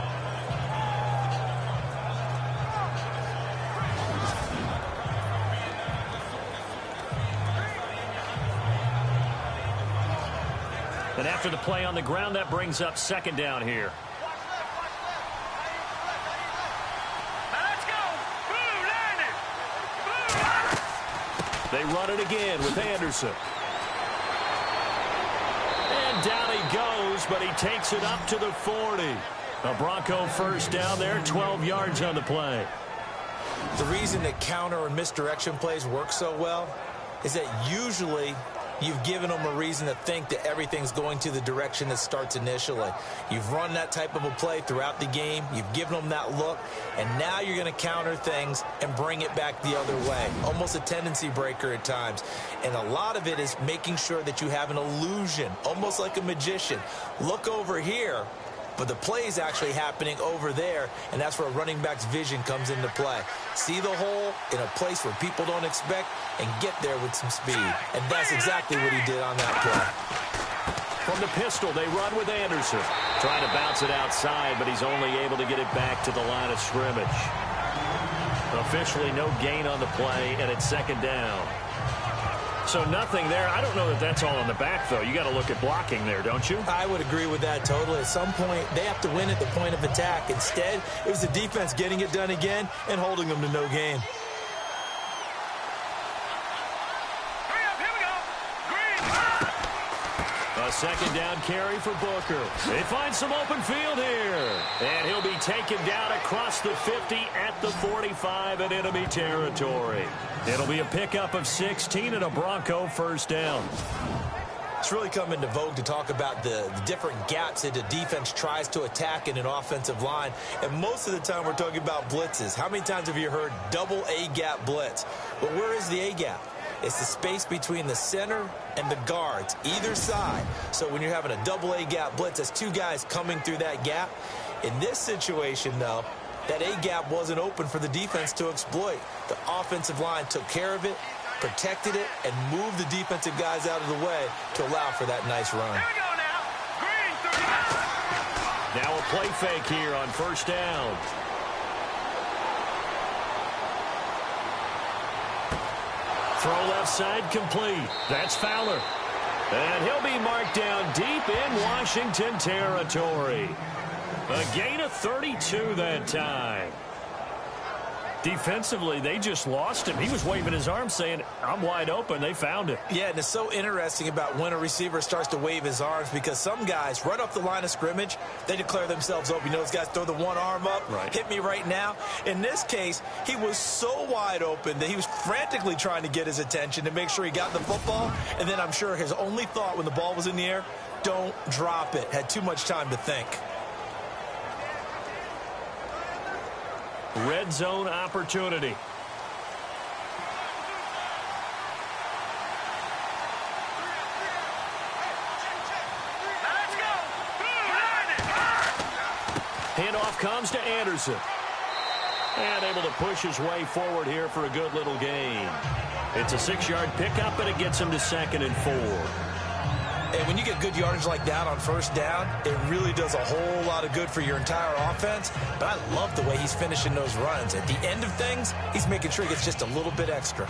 And after the play on the ground, that brings up 2nd down here. Let's go. Blue, Landon. Blue. They run it again with Anderson. And down he goes, but he takes it up to the 40. A Bronco 1st down there, 12 yards on the play. The reason that counter and misdirection plays work so well is that usually you've given them a reason to think that everything's going to the direction that starts initially. You've run that type of a play throughout the game. You've given them that look. And now you're going to counter things and bring it back the other way. Almost a tendency breaker at times. And a lot of it is making sure that you have an illusion, almost like a magician. Look over here, but the play is actually happening over there, and that's where a running back's vision comes into play. See the hole in a place where people don't expect and get there with some speed. And that's exactly what he did on that play. From the pistol, they run with Anderson. Trying to bounce it outside, but he's only able to get it back to the line of scrimmage. Officially no gain on the play, and it's 2nd down. So nothing there. I don't know that that's all on the back, though. You got to look at blocking there, don't you? I would agree with that totally. At some point, they have to win at the point of attack. Instead, it was the defense getting it done again and holding them to no gain. Hurry up, here we go. Green. A second down carry for Booker. They find some open field here. And he'll be taken down across the 50 at the 45 in enemy territory. It'll be a pickup of 16 and a Bronco first down. It's really come into vogue to talk about the different gaps that the defense tries to attack in an offensive line. And most of the time we're talking about blitzes. How many times have you heard double A-gap blitz? But where is the A-gap? It's the space between the center and the guards, either side. So when you're having a double A-gap blitz, that's two guys coming through that gap. In this situation, though, that A-gap wasn't open for the defense to exploit. The offensive line took care of it, protected it, and moved the defensive guys out of the way to allow for that nice run. Here we go now. Green 39. Now a play fake here on first down. Throw left side complete. That's Fowler. And he'll be marked down deep in Washington territory. A gain of 32 that time. Defensively, they just lost him. He was waving his arms saying, I'm wide open. They found it. Yeah, and it's so interesting about when a receiver starts to wave his arms because some guys, right off the line of scrimmage, they declare themselves open. You know, those guys throw the one arm up, right. Hit me right now. In this case, he was so wide open that he was frantically trying to get his attention to make sure he got the football. And then I'm sure his only thought when the ball was in the air, don't drop it. Had too much time to think. Red zone opportunity. Now let's go. Line it. Handoff comes to Anderson. And able to push his way forward here for a good little gain. It's a 6-yard pickup, and it gets him to 2nd and 4. And when you get good yardage like that on first down, it really does a whole lot of good for your entire offense. But I love the way he's finishing those runs. At the end of things, he's making sure he gets just a little bit extra.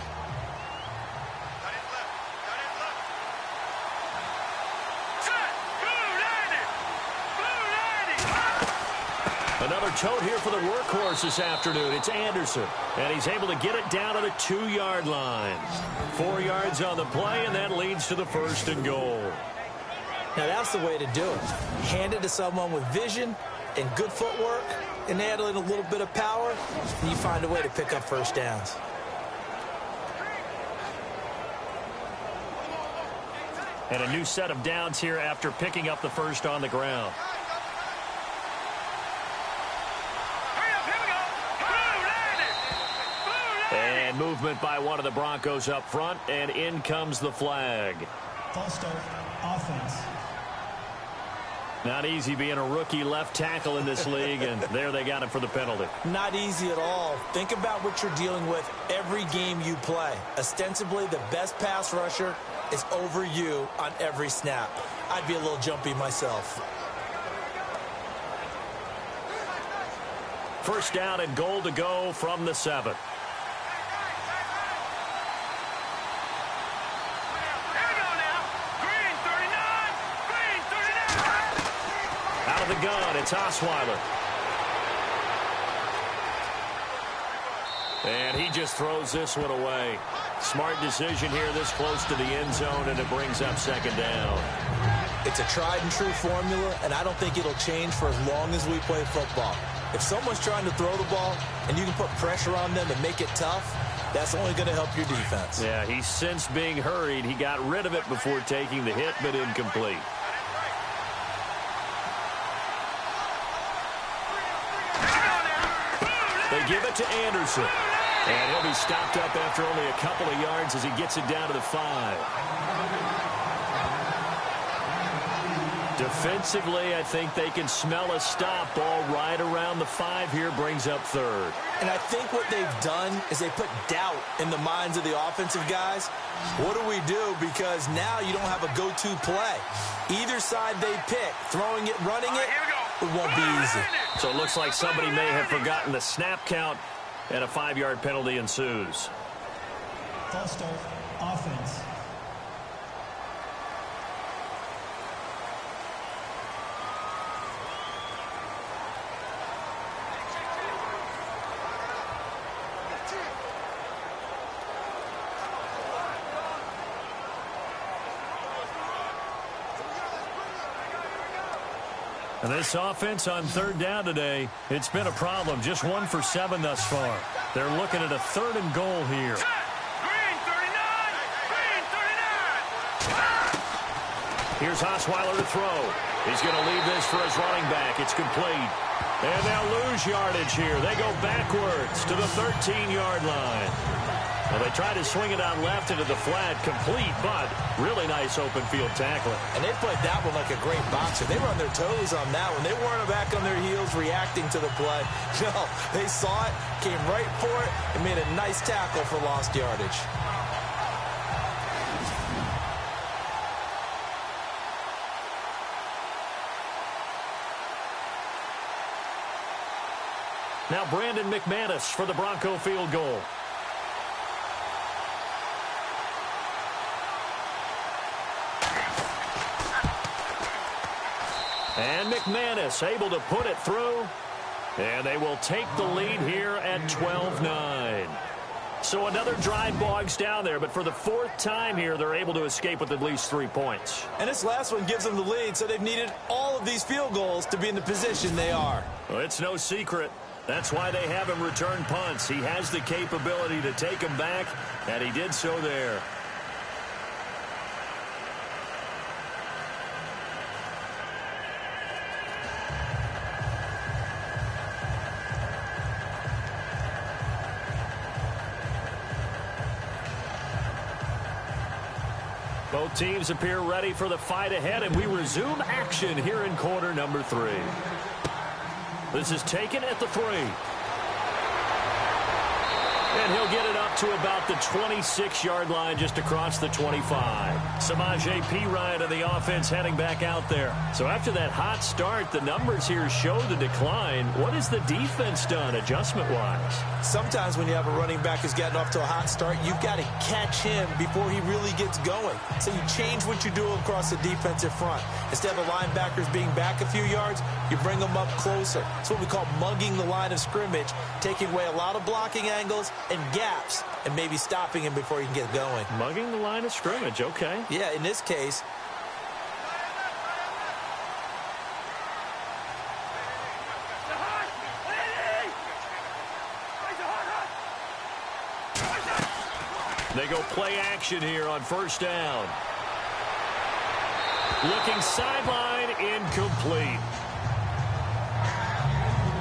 Another tote here for the workhorse this afternoon. It's Anderson, and he's able to get it down to the 2-yard line. 4 yards on the play, and that leads to the 1st and goal. Now, that's the way to do it. Hand it to someone with vision and good footwork, and add in a little bit of power, and you find a way to pick up first downs. And a new set of downs here after picking up the first on the ground. And movement by one of the Broncos up front, and in comes the flag. False start, offense. Not easy being a rookie left tackle in this league, and there they got him for the penalty. Not easy at all. Think about what you're dealing with every game you play. Ostensibly, the best pass rusher is over you on every snap. I'd be a little jumpy myself. First down and goal to go from the 7. Out of the gun, it's Osweiler. And he just throws this one away. Smart decision here this close to the end zone, and it brings up 2nd down. It's a tried-and-true formula, and I don't think it'll change for as long as we play football. If someone's trying to throw the ball and you can put pressure on them and make it tough, that's only going to help your defense. Yeah, he's since being hurried. He got rid of it before taking the hit, but incomplete. They give it to Anderson. And he'll be stopped up after only a couple of yards as he gets it down to the 5. Defensively, I think they can smell a stop. Ball right around the 5 here, brings up 3rd. And I think what they've done is they put doubt in the minds of the offensive guys. What do we do? Because now you don't have a go-to play. Either side they pick, throwing it, running it, it won't be easy. So it looks like somebody may have forgotten the snap count, and a 5-yard penalty ensues. False start, offense. And this offense on third down today, it's been a problem. Just 1 for 7 thus far. They're looking at a 3rd and goal here. Green 39! Green 39! Here's Osweiler to throw. He's going to leave this for his running back. It's complete. And they'll lose yardage here. They go backwards to the 13-yard line. Well, they try to swing it out left into the flat, complete, but really nice open field tackling. And they played that one like a great boxer. They were on their toes on that one. They weren't back on their heels reacting to the play. No, they saw it, came right for it, and made a nice tackle for lost yardage. Now Brandon McManus for the Bronco field goal. And McManus able to put it through. And they will take the lead here at 12-9. So another drive bogs down there, but for the 4th time here, they're able to escape with at least 3 points. And this last one gives them the lead, so they've needed all of these field goals to be in the position they are. Well, it's no secret. That's why they have him return punts. He has the capability to take them back, and he did so there. Both teams appear ready for the fight ahead, and we resume action here in quarter number 3. This is taken at the 3. And he'll get it up to about the 26-yard line, just across the 25. Samaje Perine of the offense heading back out there. So after that hot start, the numbers here show the decline. What has the defense done adjustment-wise? Sometimes when you have a running back who's gotten off to a hot start, you've got to catch him before he really gets going. So you change what you do across the defensive front. Instead of the linebackers being back a few yards, you bring them up closer. It's what we call mugging the line of scrimmage, taking away a lot of blocking angles and gaps, and maybe stopping him before he can get going. Mugging the line of scrimmage, okay. Yeah, in this case. They go play action here on 1st down. Looking sideline, incomplete.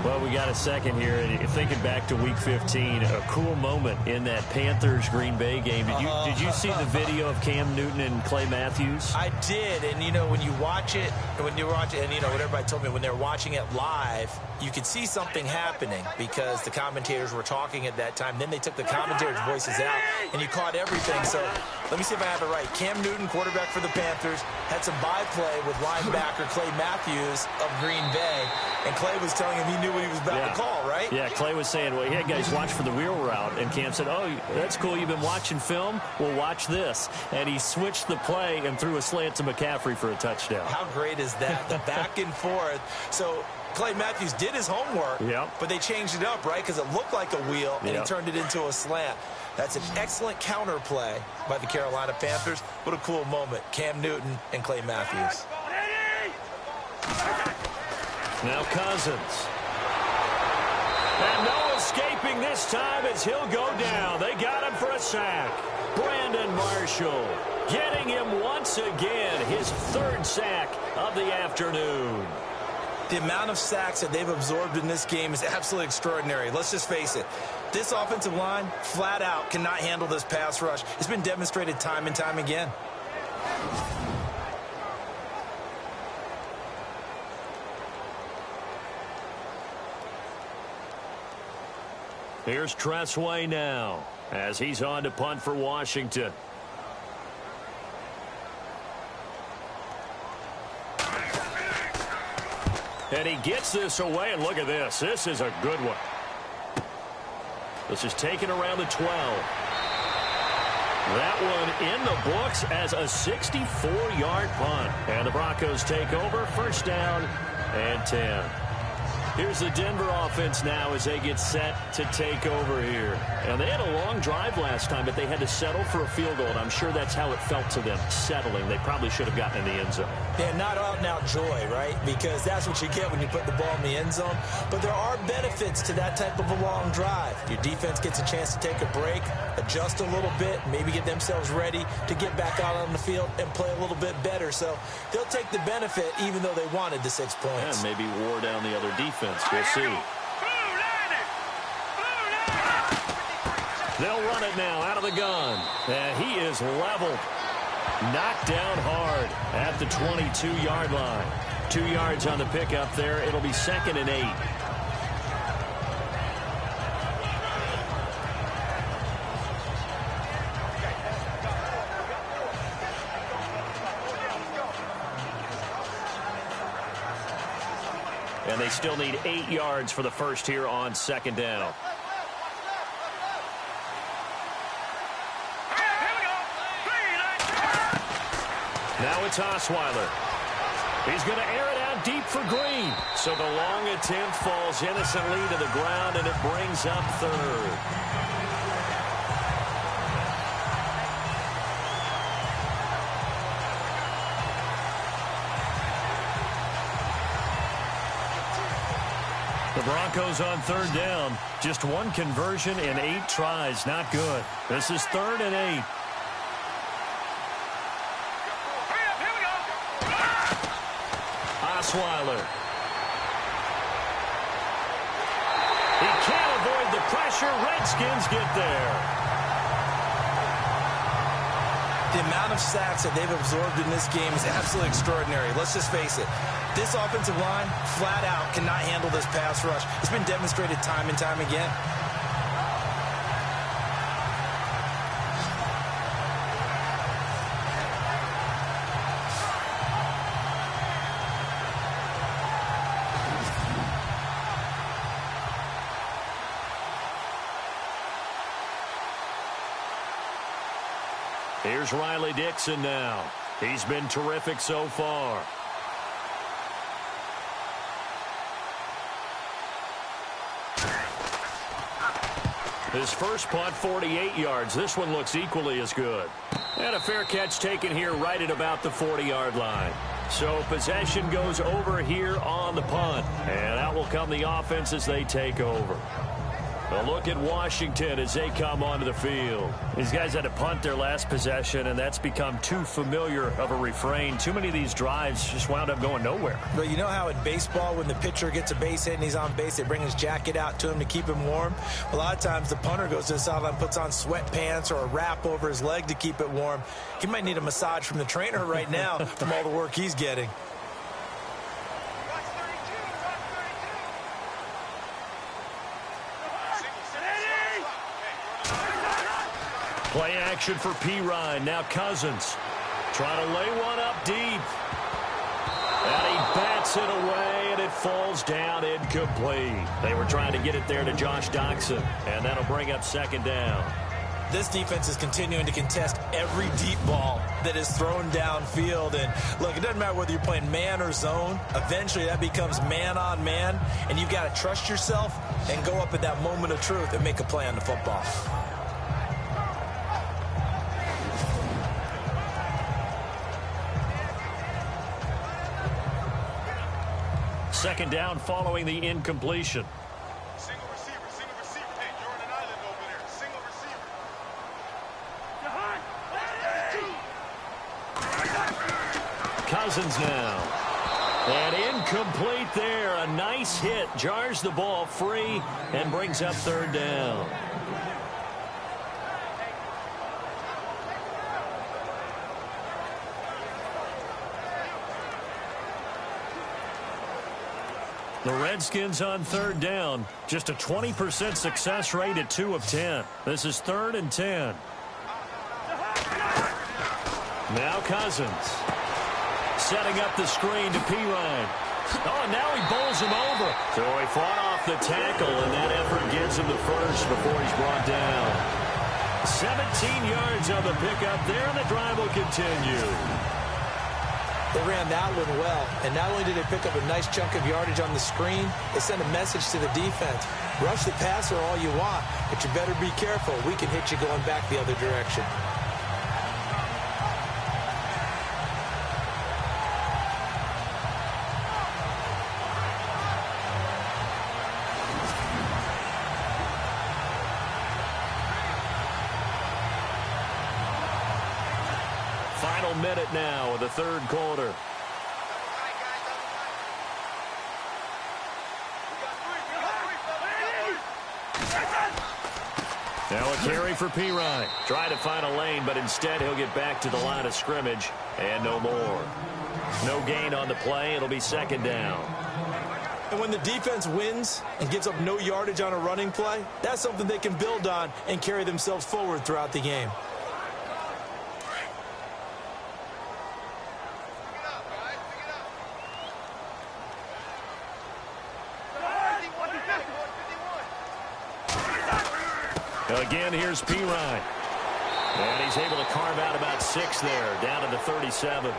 Well, we got a second here, and thinking back to Week 15, a cool moment in that Panthers-Green Bay game. Did you see the video of Cam Newton and Clay Matthews? I did, and you know, when you watch it, and you know what everybody told me, when they're watching it live, you could see something happening because the commentators were talking at that time. Then they took the commentators' voices out, and you caught everything. So let me see if I have it right. Cam Newton, quarterback for the Panthers, had some byplay with linebacker Clay Matthews of Green Bay, and Clay was telling him he knew what he was about to call, right? Yeah, Clay was saying, well, yeah, guys, watch for the wheel route. And Cam said, oh, that's cool. You've been watching film? Well, watch this. And he switched the play and threw a slant to McCaffrey for a touchdown. How great is that? The back and forth. So Clay Matthews did his homework, but they changed it up, right? Because it looked like a wheel, and he turned it into a slant. That's an excellent counter play by the Carolina Panthers. What a cool moment. Cam Newton and Clay Matthews. Now Cousins. And no escaping this time as he'll go down. They got him for a sack. Brandon Marshall getting him once again, his 3rd sack of the afternoon. The amount of sacks that they've absorbed in this game is absolutely extraordinary. Let's just face it. This offensive line, flat out, cannot handle this pass rush. It's been demonstrated time and time again. Here's Tressway now as he's on to punt for Washington. And he gets this away, and look at this. This is a good one. This is taken around the 12. That one in the books as a 64-yard punt. And the Broncos take over, 1st down and 10. Here's the Denver offense now as they get set to take over here. And they had a long drive last time, but they had to settle for a field goal. And I'm sure that's how it felt to them, settling. They probably should have gotten in the end zone. Yeah, not out-and-out joy, right? Because that's what you get when you put the ball in the end zone. But there are benefits to that type of a long drive. Your defense gets a chance to take a break, adjust a little bit, maybe get themselves ready to get back out on the field and play a little bit better. So they'll take the benefit even though they wanted the 6 points. And maybe wore down the other defense. We'll see. They'll run it now out of the gun. And he is leveled. Knocked down hard at the 22-yard line. 2 yards on the pickup there. It'll be 2nd and 8. And they still need 8 yards for the first here on 2nd down. Now it's Osweiler. He's going to air it out deep for Green. So the long attempt falls innocently to the ground, and it brings up 3rd. The Broncos on 3rd down. Just 1 conversion in 8 tries. Not good. This is 3rd and 8. Osweiler. He can't avoid the pressure. Redskins get there. The amount of sacks that they've absorbed in this game is absolutely extraordinary. Let's just face it. This offensive line, flat out, cannot handle this pass rush. It's been demonstrated time and time again. Here's Riley Dixon now. He's been terrific so far. His first punt, 48 yards. This one looks equally as good. And a fair catch taken here right at about the 40-yard line. So possession goes over here on the punt. And out will come the offense as they take over. A look at Washington as they come onto the field. These guys had to punt their last possession, and that's become too familiar of a refrain. Too many of these drives just wound up going nowhere. But you know how in baseball, when the pitcher gets a base hit and he's on base, they bring his jacket out to him to keep him warm? A lot of times the punter goes to the sideline, puts on sweatpants or a wrap over his leg to keep it warm. He might need a massage from the trainer right now from all the work he's getting. Play action for Pirine. Now Cousins trying to lay one up deep. And he bats it away, and it falls down incomplete. They were trying to get it there to Josh Doxson, and that'll bring up 2nd down. This defense is continuing to contest every deep ball that is thrown downfield. And, look, it doesn't matter whether you're playing man or zone. Eventually, that becomes man on man, and you've got to trust yourself and go up at that moment of truth and make a play on the football. Second down following the incompletion. Single receiver. Hey, you're on an island over there. Single receiver. Cousins now. And incomplete there. A nice hit. Jars the ball free and brings up 3rd down. The Redskins on 3rd down. Just a 20% success rate at 2 of 10. This is 3rd and 10. Now Cousins. Setting up the screen to Pirine. Oh, and now he bowls him over. So he fought off the tackle, and that effort gives him the first before he's brought down. 17 yards on the pickup there, and the drive will continue. They ran that one well, and not only did they pick up a nice chunk of yardage on the screen, they sent a message to the defense. Rush the passer all you want, but you better be careful. We can hit you going back the other direction. Final minute now of the third quarter. Now a carry for Pirine. Try to find a lane, but instead he'll get back to the line of scrimmage and no more. No gain on the play. It'll be second down. And when the defense wins and gives up no yardage on a running play, that's something they can build on and carry themselves forward throughout the game. Again, here's Pirine. And he's able to carve out about 6 there, down to the 37.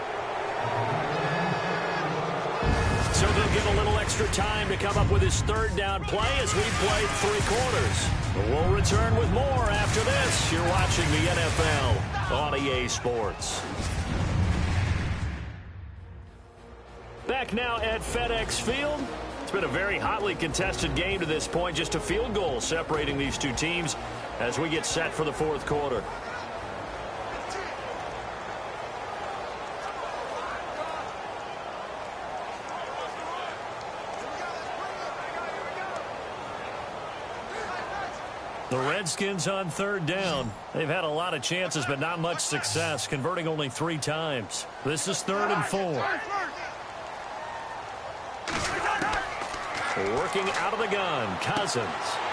So they'll get a little extra time to come up with his third down play as we played 3 quarters. We'll return with more after this. You're watching the NFL on EA Sports. Back now at FedEx Field. It's been a very hotly contested game to this point. Just a field goal separating these two teams as we get set for the fourth quarter. The Redskins on third down. They've had a lot of chances, but not much success, converting only 3 times. This is 3rd and 4. Working out of the gun, Cousins.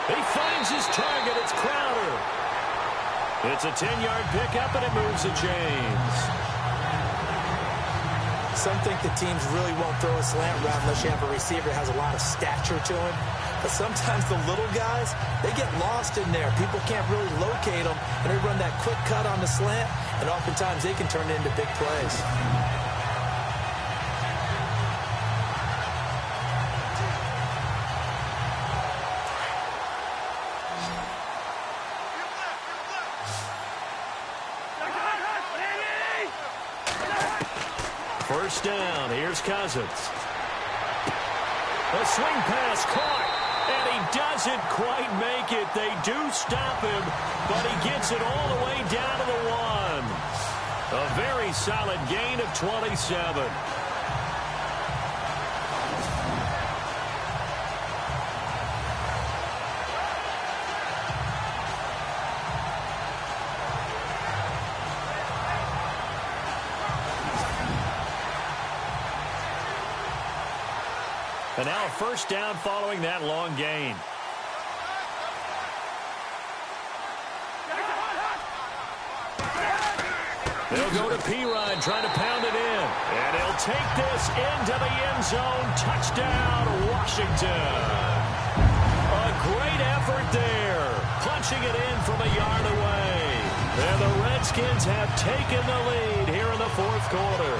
He finds his target. It's Crowder. It's a 10-yard pickup, and it moves the chains. Some think the teams really won't throw a slant route unless you have a receiver that has a lot of stature to him. But sometimes the little guys, they get lost in there. People can't really locate them, and they run that quick cut on the slant, and oftentimes they can turn it into big plays. First down, here's Cousins. A swing pass caught, and he doesn't quite make it. They do stop him, but he gets it all the way down to the 1. A very solid gain of 27. And now a first down following that long gain. They'll go to Pirine, trying to pound it in. And he'll take this into the end zone. Touchdown, Washington. A great effort there. Punching it in from a yard away. And the Redskins have taken the lead here in the fourth quarter.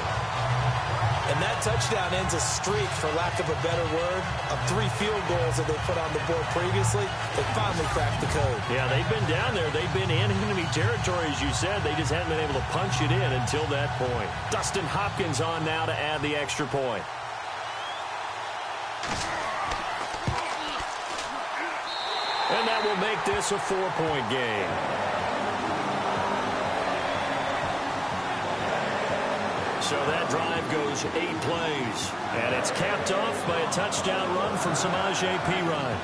And that touchdown ends a streak, for lack of a better word, of 3 field goals that they put on the board previously. They finally cracked the code. Yeah, they've been down there. They've been in enemy territory, as you said. They just haven't been able to punch it in until that point. Dustin Hopkins on now to add the extra point. And that will make this a 4-point game. So that drive goes 8 plays. And it's capped off by a touchdown run from Samaje Perine.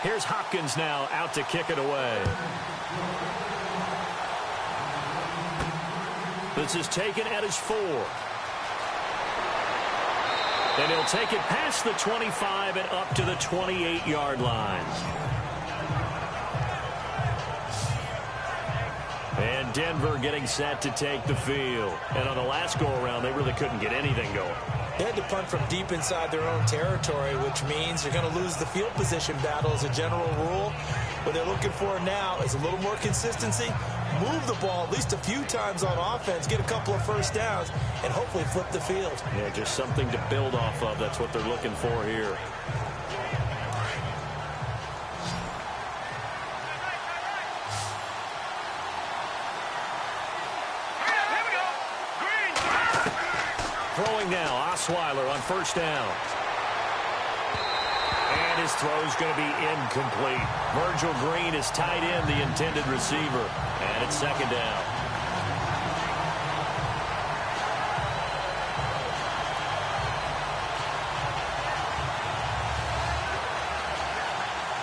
Here's Hopkins now out to kick it away. This is taken at his 4. And he'll take it past the 25 and up to the 28-yard line. And Denver getting set to take the field. And on the last go-around, they really couldn't get anything going. They had to punt from deep inside their own territory, which means you're going to lose the field position battle as a general rule. What they're looking for now is a little more consistency, move the ball at least a few times on offense, get a couple of first downs, and hopefully flip the field. Yeah, just something to build off of. That's what they're looking for here. Throwing now, Osweiler on first down. And his throw's going to be incomplete. Virgil Green is tied in, the intended receiver. And it's second down.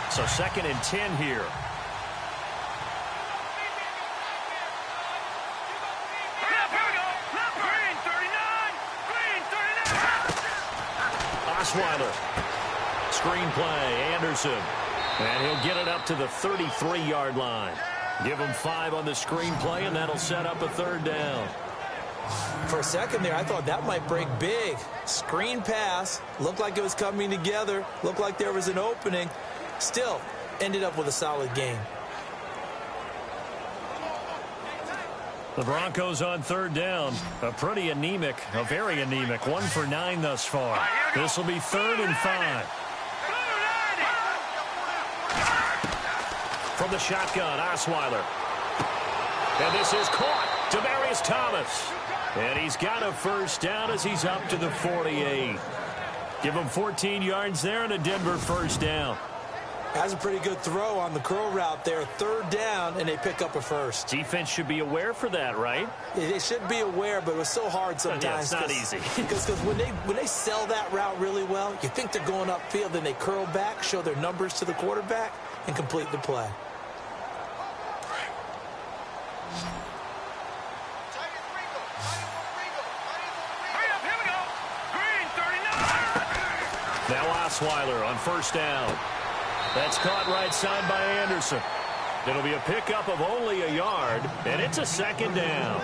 So 2nd and 10 here. Osweiler. Screen play, Anderson. And he'll get it up to the 33-yard line. Give him 5 on the screen play, and that'll set up a 3rd down. For a second there, I thought that might break big. Screen pass. Looked like it was coming together. Looked like there was an opening. Still, ended up with a solid game. The Broncos on 3rd down. A very anemic, 1 for 9 thus far. This will be 3rd and 5. From the shotgun, Osweiler. And this is caught. Demaryius Thomas. And he's got a first down as he's up to the 48. Give him 14 yards there and a Denver first down. Has a pretty good throw on the curl route there. 3rd down, and they pick up a first. Defense should be aware for that, right? They should be aware, but it was so hard sometimes. Yeah, it's not easy. Because when they sell that route really well, you think they're going upfield, then they curl back, show their numbers to the quarterback, and complete the play. Now Osweiler on first down. That's caught right side by Anderson. It'll be a pickup of only a yard, and it's a 2nd down.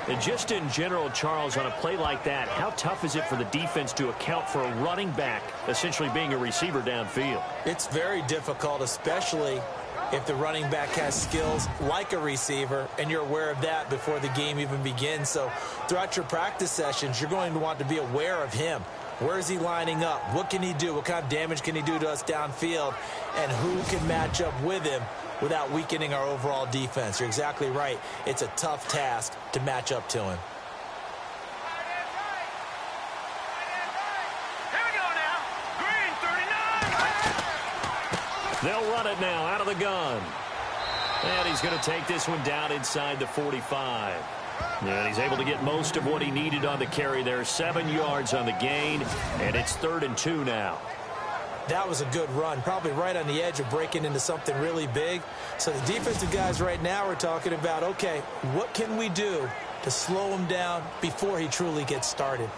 And just in general, Charles, on a play like that, how tough is it for the defense to account for a running back essentially being a receiver downfield? It's very difficult, especially if the running back has skills like a receiver, and you're aware of that before the game even begins. So throughout your practice sessions, you're going to want to be aware of him. Where is he lining up? What can he do? What kind of damage can he do to us downfield? And who can match up with him without weakening our overall defense? You're exactly right. It's a tough task to match up to him. They'll run it now out of the gun. And he's going to take this one down inside the 45. And he's able to get most of what he needed on the carry there. 7 yards on the gain, and it's 3rd and 2 now. That was a good run, probably right on the edge of breaking into something really big. So the defensive guys right now are talking about, okay, what can we do to slow him down before he truly gets started?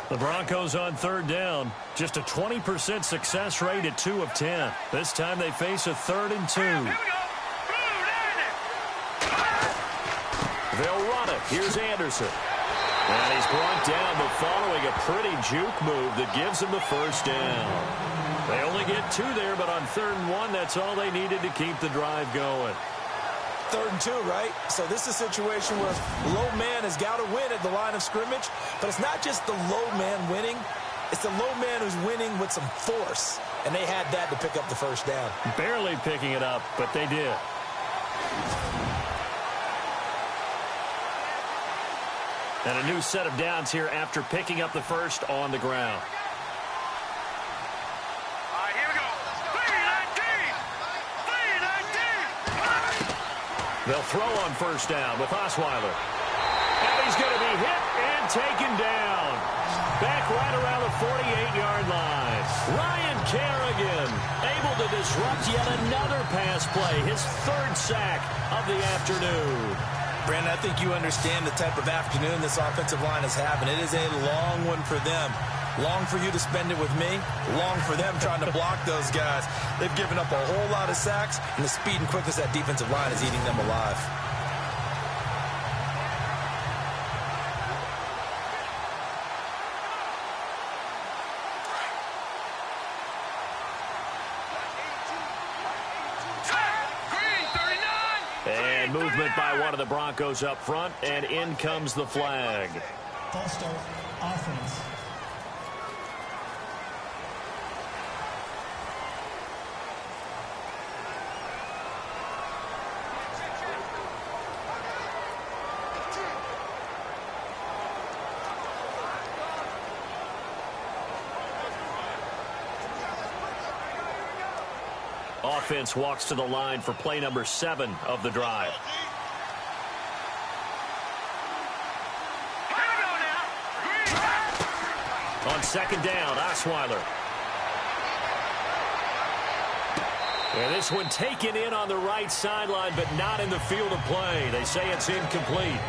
The Broncos on 3rd down. Just a 20% success rate at 2 of 10. This time they face a 3rd and 2. They'll run it. Here's Anderson. And he's brought down, but following a pretty juke move that gives him the first down. They only get 2 there, but on 3rd and 1, that's all they needed to keep the drive going. 3rd and 2, right? So this is a situation where low man has got to win at the line of scrimmage, but it's not just the low man winning. It's the low man who's winning with some force, and they had that to pick up the first down. Barely picking it up, but they did. And a new set of downs here after picking up the first on the ground. All right, here we go. 3-19. They'll throw on first down with Osweiler. And he's going to be hit and taken down. Back right around the 48-yard line. Ryan Kerrigan able to disrupt yet another pass play. His 3rd sack of the afternoon. Brandon, I think you understand the type of afternoon this offensive line is having. It is a long one for them. Long for you to spend it with me. Long for them trying to block those guys. They've given up a whole lot of sacks, and the speed and quickness of that defensive line is eating them alive. And movement by one of the Broncos up front, and in comes the flag. False start, offense. Offense walks to the line for play number 7 of the drive. On second down, Osweiler. And this one taken in on the right sideline, but not in the field of play. They say it's incomplete.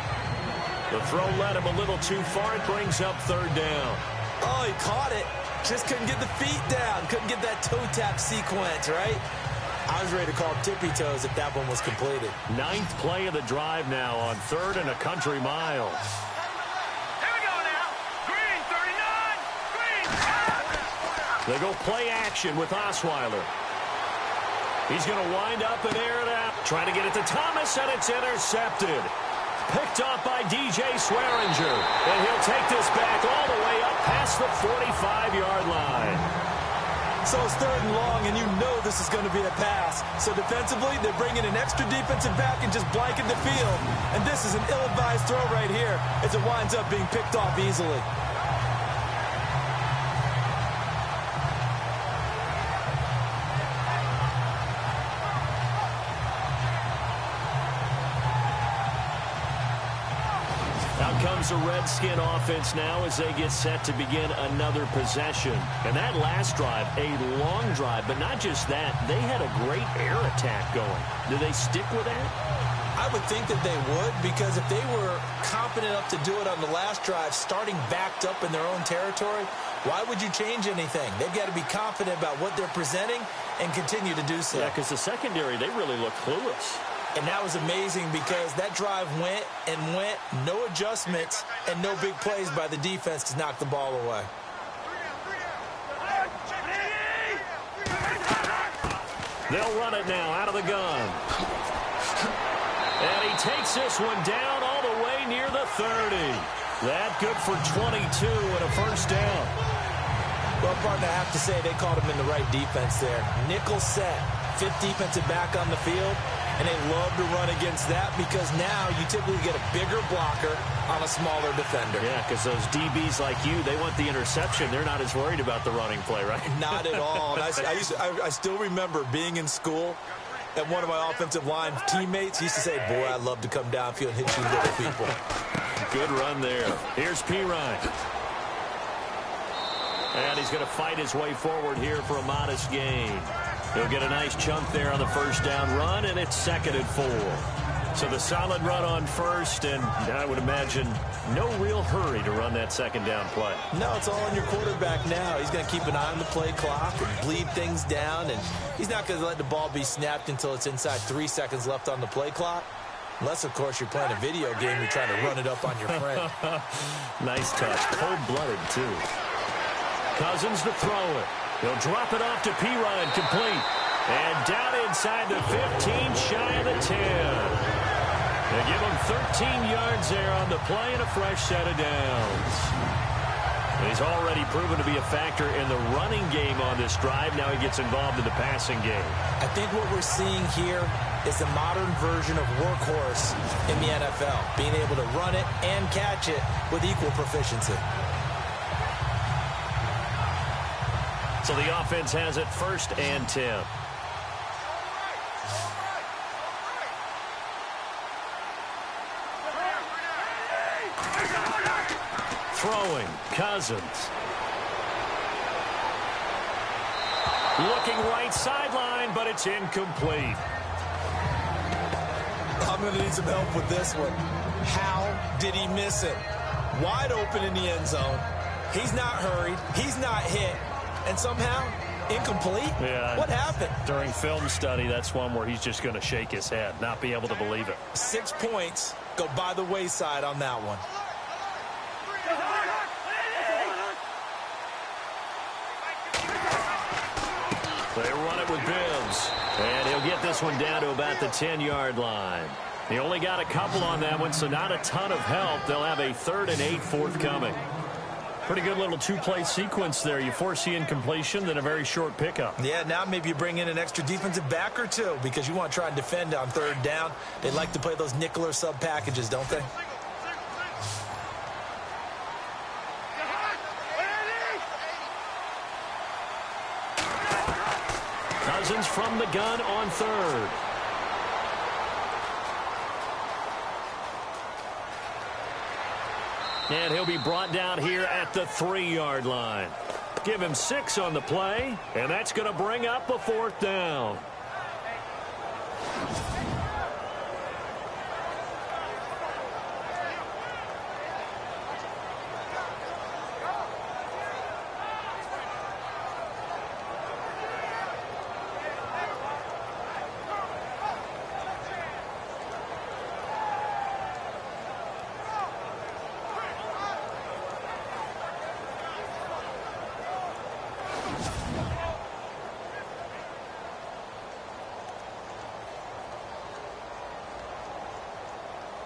The throw led him a little too far. It brings up third down. Oh, he caught it. Just couldn't get the feet down. Couldn't get that toe tap sequence, right? I was ready to call tippy toes if that one was completed. 9th play of the drive now on 3rd and a country mile. Here we go now. Green, 39. Green. They go play action with Osweiler. He's going to wind up and air it out. Trying to get it to Thomas, and it's intercepted. Picked off by DJ Swearinger. And he'll take this back all the way up past the 45-yard line. So it's 3rd and long, and you know this is going to be a pass. So defensively, they're bringing an extra defensive back and just blanket the field. And this is an ill-advised throw right here as it winds up being picked off easily. Comes the Redskin offense now as they get set to begin another possession. And that last drive, a long drive, but not just that. They had a great air attack going. Do they stick with that? I would think that they would, because if they were confident enough to do it on the last drive, starting backed up in their own territory, why would you change anything? They've got to be confident about what they're presenting and continue to do so. Yeah, because the secondary, they really look clueless. And that was amazing because that drive went and went, no adjustments, and no big plays by the defense to knock the ball away. They'll run it now out of the gun. And he takes this one down all the way near the 30. That good for 22 and a first down. Well, partner, I have to say they caught him in the right defense there. Nickel set, 5th defensive back on the field. And they love to run against that because now you typically get a bigger blocker on a smaller defender. Yeah, because those DBs like you, they want the interception. They're not as worried about the running play, right? Not at all. And I still remember being in school, and one of my offensive line teammates used to say, boy, I'd love to come downfield and hit you little people. Good run there. Here's Pirine. And he's going to fight his way forward here for a modest gain. He'll get a nice chunk there on the first down run, and it's 2nd and 4. So the solid run on first, and I would imagine no real hurry to run that 2nd down play. No, it's all on your quarterback now. He's going to keep an eye on the play clock and bleed things down, and he's not going to let the ball be snapped until it's inside 3 seconds left on the play clock. Unless, of course, you're playing a video game, you're trying to run it up on your friend. Nice touch. Cold-blooded, too. Cousins to throw it. He'll drop it off to Pirine, complete. And down inside the 15, shy of the 10. They give him 13 yards there on the play and a fresh set of downs. He's already proven to be a factor in the running game on this drive. Now he gets involved in the passing game. I think what we're seeing here is the modern version of workhorse in the NFL, being able to run it and catch it with equal proficiency. So the offense has it 1st and 10. Throwing, Cousins. Looking right sideline, but it's incomplete. I'm going to need some help with this one. How did he miss it? Wide open in the end zone. He's not hurried. He's not hit. And somehow, incomplete? Yeah. What happened? During film study, that's one where he's just going to shake his head, not be able to believe it. 6 points go by the wayside on that one. They run it with Bibbs. And he'll get this one down to about the 10-yard line. He only got a couple on that one, so not a ton of help. They'll have a 3rd and 8 forthcoming. Pretty good little two-play sequence there. You force the incompletion, then a very short pickup. Yeah, now maybe you bring in an extra defensive back or two because you want to try and defend on 3rd down. They like to play those nickel or sub packages, don't they? Cousins from the gun on 3rd. And he'll be brought down here at the 3-yard line. Give him 6 on the play, and that's going to bring up a 4th down.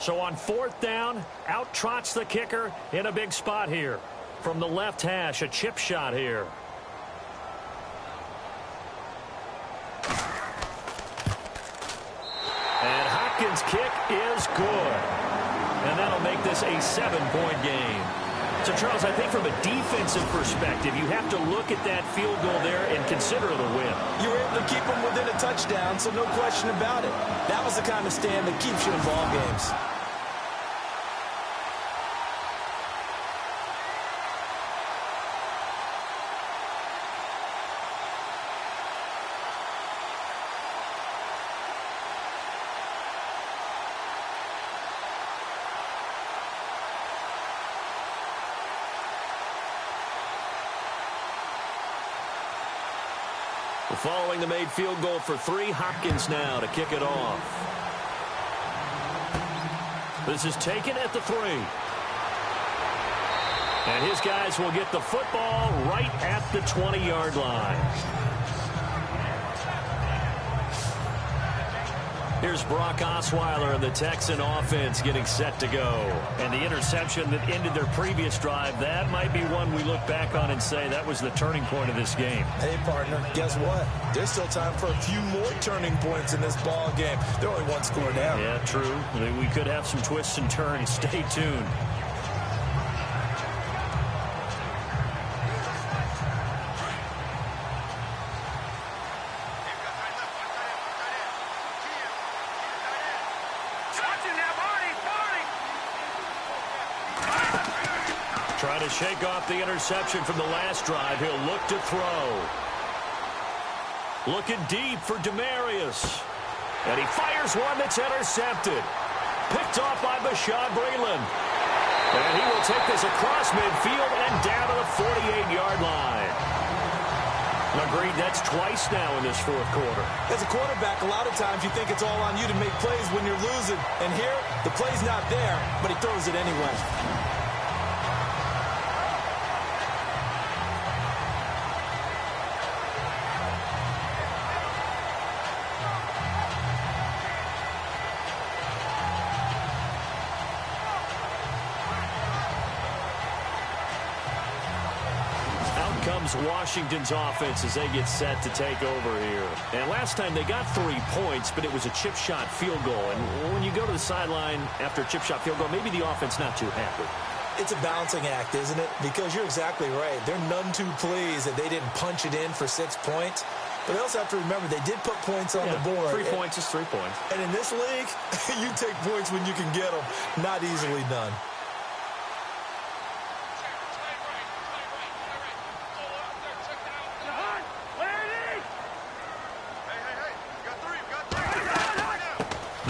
So on 4th down, out trots the kicker in a big spot here. From the left hash, a chip shot here. And Hopkins' kick is good. And that'll make this a 7-point game. So, Charles, I think from a defensive perspective, you have to look at that field goal there and consider it a win. You were able to keep them within a touchdown, so no question about it. That was the kind of stand that keeps you in ball games. Following the made field goal for 3, Hopkins now to kick it off. This is taken at the 3. And his guys will get the football right at the 20-yard line. Here's Brock Osweiler and the Texan offense getting set to go. And the interception that ended their previous drive, that might be one we look back on and say that was the turning point of this game. Hey, partner, guess what? There's still time for a few more turning points in this ball game. They're only 1 score down. Yeah, true. We could have some twists and turns. Stay tuned. Trying to shake off the interception from the last drive. He'll look to throw. Looking deep for Demarius. And he fires one that's intercepted. Picked off by Bashaud Breeland. And he will take this across midfield and down to the 48-yard line. Agreed, that's twice now in this 4th quarter. As a quarterback, a lot of times you think it's all on you to make plays when you're losing. And here, the play's not there, but he throws it anyway. Washington's offense as they get set to take over here. And last time they got 3 points, but it was a chip shot field goal. And when you go to the sideline after a chip shot field goal, maybe the offense not too happy. It's a balancing act, isn't it? Because you're exactly right. They're none too pleased that they didn't punch it in for 6 points. But they also have to remember they did put points on the board. 3 points is 3 points. And in this league, you take points when you can get them. Not easily done.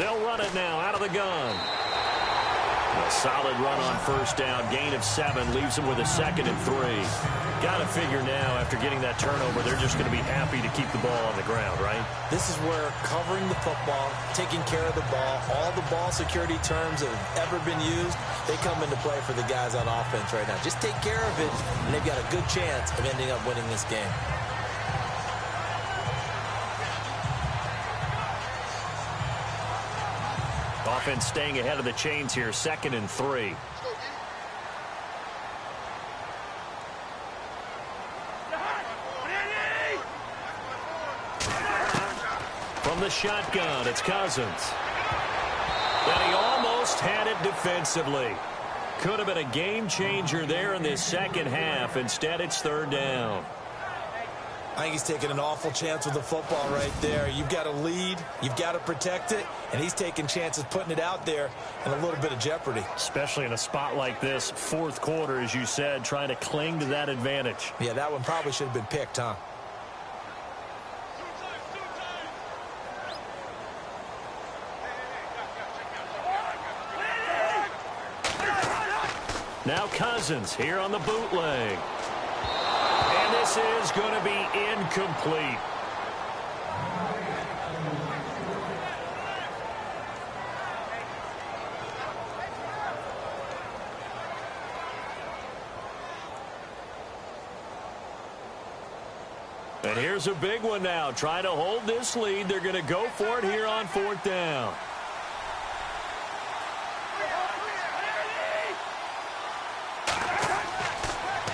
They'll run it now out of the gun. A solid run on first down. Gain of 7 leaves them with a 2nd and 3. Got to figure now, after getting that turnover, they're just going to be happy to keep the ball on the ground, right? This is where covering the football, taking care of the ball, all the ball security terms that have ever been used, they come into play for the guys on offense right now. Just take care of it, and they've got a good chance of ending up winning this game. Offense staying ahead of the chains here, 2nd and 3. From the shotgun, it's Cousins. And he almost had it defensively. Could have been a game changer there in this second half. Instead, it's 3rd down. I think he's taking an awful chance with the football right there. You've got to lead, you've got to protect it, and he's taking chances putting it out there in a little bit of jeopardy. Especially in a spot like this, 4th quarter, as you said, trying to cling to that advantage. Yeah, that one probably should have been picked, huh? Now Cousins here on the bootleg. And this is going to be incomplete. And here's a big one now. Trying to hold this lead. They're going to go for it here on 4th down.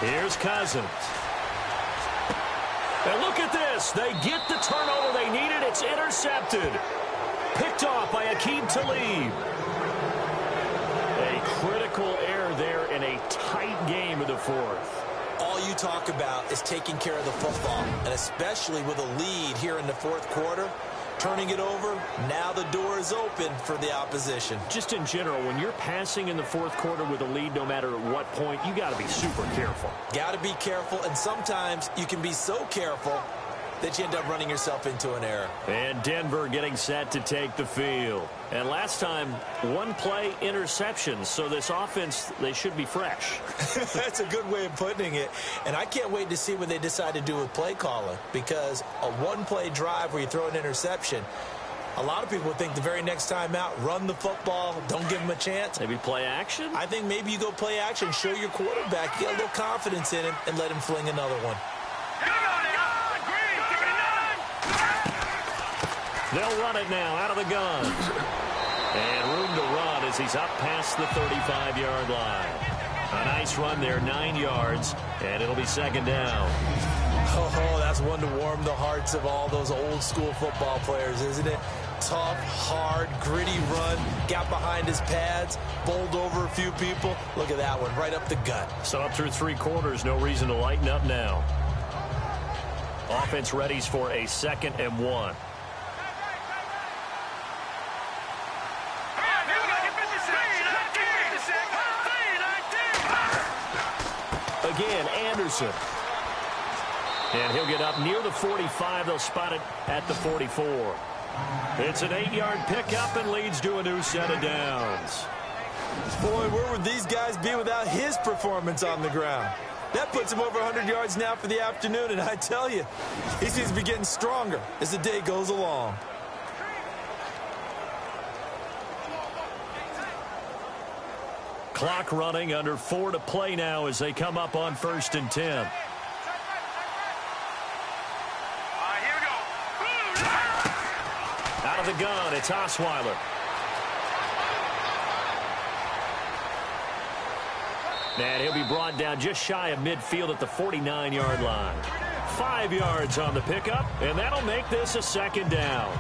Here's Cousins. And look at this. They get the turnover they needed. It's intercepted. Picked off by Aqib Talib. A critical error there in a tight game of the 4th. All you talk about is taking care of the football, and especially with a lead here in the 4th quarter, turning it over, now the door is open for the opposition. Just in general, when you're passing in the 4th quarter with a lead, no matter at what point, you got to be super careful. Got to be careful, and sometimes you can be so careful that you end up running yourself into an error. And Denver getting set to take the field. And last time, 1-play interception, so this offense, they should be fresh. That's a good way of putting it. And I can't wait to see what they decide to do with play calling, because a 1-play drive where you throw an interception, a lot of people think the very next time out, run the football, don't give them a chance. Maybe play action? I think maybe you go play action, show your quarterback, get a little confidence in him, and let him fling another one. They'll run it now out of the gun. And room to run as he's up past the 35-yard line. A nice run there, 9 yards, and it'll be 2nd down. Oh, that's one to warm the hearts of all those old-school football players, isn't it? Tough, hard, gritty run, got behind his pads, bowled over a few people. Look at that one, right up the gut. So up through 3 quarters, no reason to lighten up now. Offense readies for a 2nd and 1. Again, Anderson. And he'll get up near the 45. They'll spot it at the 44. It's an 8-yard pickup and leads to a new set of downs. Boy, where would these guys be without his performance on the ground? That puts him over 100 yards now for the afternoon, and I tell you, he seems to be getting stronger as the day goes along. Clock running, under 4 to play now as they come up on 1st and 10. Here we go. Out of the gun, it's Osweiler. And he'll be brought down just shy of midfield at the 49-yard line. 5 yards on the pickup, and that'll make this a 2nd down.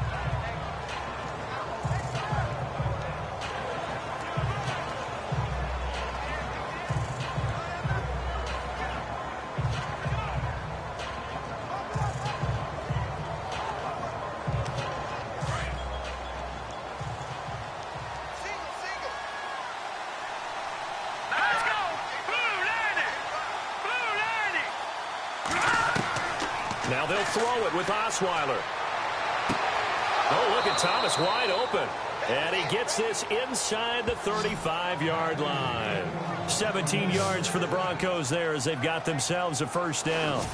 Now they'll throw it with Osweiler. Oh, look at Thomas wide open. And he gets this inside the 35-yard line. 17 yards for the Broncos there as they've got themselves a first down.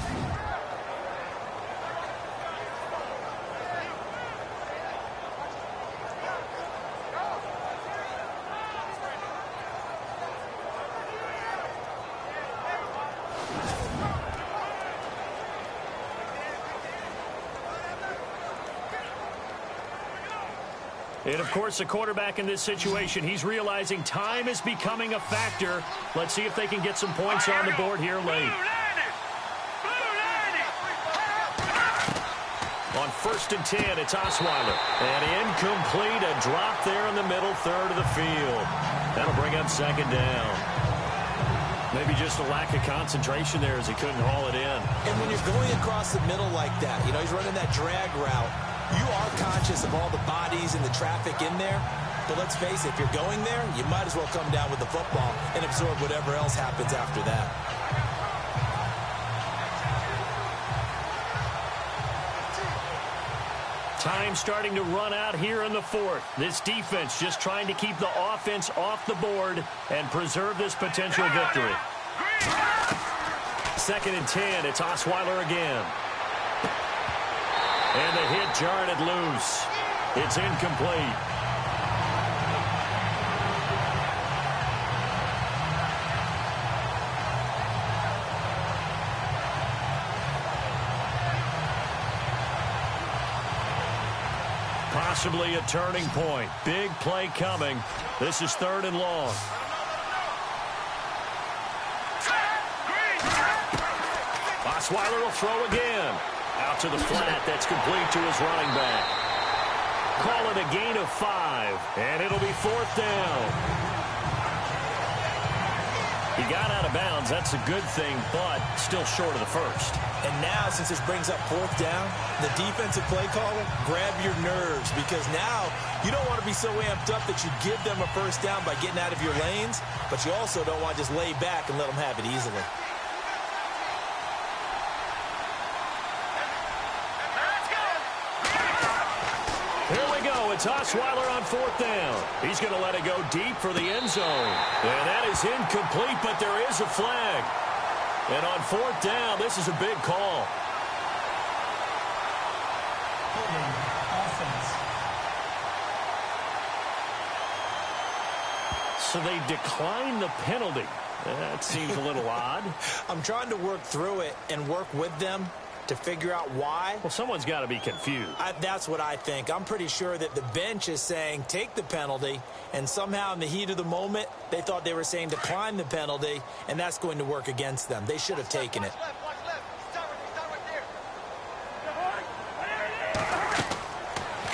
And, of course, the quarterback in this situation, he's realizing time is becoming a factor. Let's see if they can get some points on the board here late. On 1st and 10, it's Osweiler. And incomplete, a drop there in the middle third of the field. That'll bring up 2nd down. Maybe just a lack of concentration there as he couldn't haul it in. And when you're going across the middle like that, you know, he's running that drag route. You are conscious of all the bodies and the traffic in there. But let's face it, if you're going there, you might as well come down with the football and absorb whatever else happens after that. Time starting to run out here in the 4th. This defense just trying to keep the offense off the board and preserve this potential victory. 2nd and 10, it's Osweiler again. And the hit jarred it loose. It's incomplete. Possibly a turning point. Big play coming. This is 3rd and long. Osweiler will throw again. Out to the flat. That's complete to his running back. Call it a gain of 5. And it'll be 4th down. He got out of bounds. That's a good thing, but still short of the 1st. And now, since this brings up 4th down, the defensive play caller, grab your nerves, because now you don't want to be so amped up that you give them a 1st down by getting out of your lanes, but you also don't want to just lay back and let them have it easily. Here we go. It's Osweiler on 4th down. He's going to let it go deep for the end zone. And that is incomplete, but there is a flag. And on 4th down, this is a big call. So they decline the penalty. That seems a little odd. I'm trying to work through it and work with them to figure out why. Well, someone's got to be confused. That's what I think. I'm pretty sure that the bench is saying take the penalty, and somehow in the heat of the moment, they thought they were saying decline the penalty, and that's going to work against them. They should have taken it.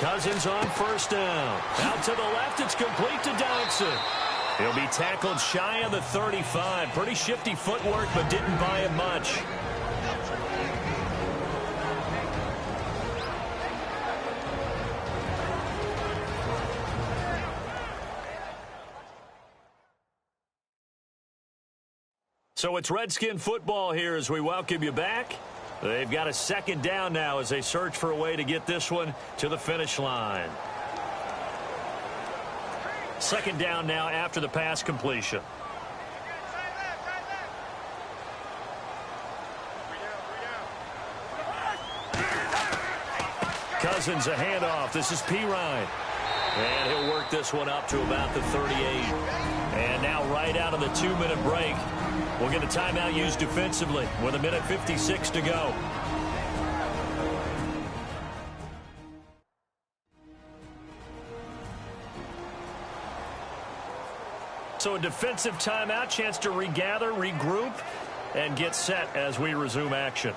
Cousins on 1st down. Out to the left, it's complete to Dodson. He'll be tackled shy of the 35. Pretty shifty footwork, but didn't buy him much. So it's Redskin football here as we welcome you back. They've got a 2nd down now as they search for a way to get this one to the finish line. 2nd down now after the pass completion. Cousins a handoff. This is Pirine. And he'll work this one up to about the 38. And now right out of the 2-minute break, we'll get a timeout used defensively with 1:56 to go. So a defensive timeout, chance to regather, regroup, and get set as we resume action.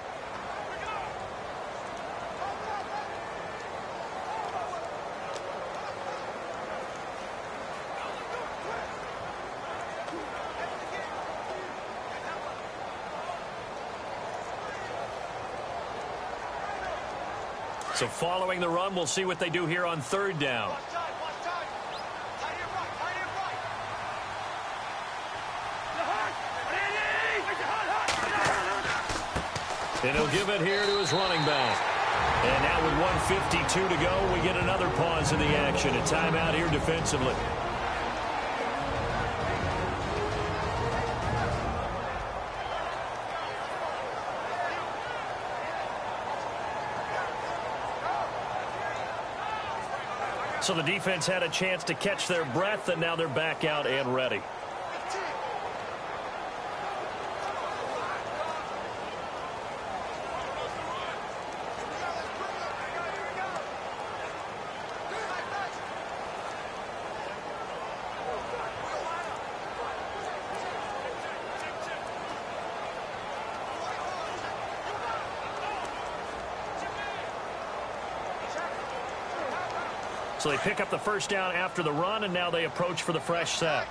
So following the run, we'll see what they do here on 3rd down. And he'll give it here to his running back. And now with 1:52 to go, we get another pause in the action. A timeout here defensively. So the defense had a chance to catch their breath, and now they're back out and ready. So they pick up the first down after the run, and now they approach for the fresh set.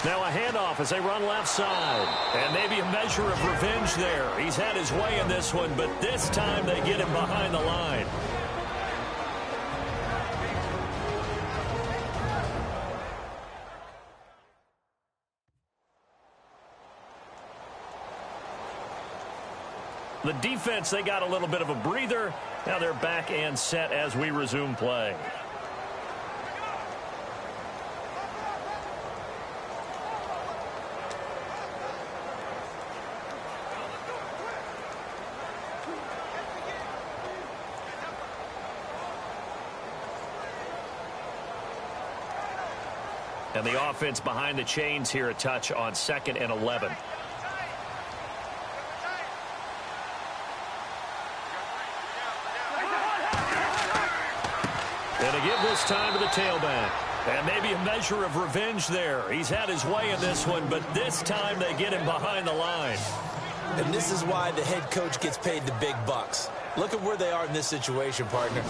Now a handoff as they run left side. And maybe a measure of revenge there. He's had his way in this one, but this time they get him behind the line. The defense, they got a little bit of a breather. Now they're back and set as we resume play. And the offense behind the chains here, a touch on 2nd and 11. And a give this time to the tailback. And maybe a measure of revenge there. He's had his way in this one, but this time they get him behind the line. And this is why the head coach gets paid the big bucks. Look at where they are in this situation, partner.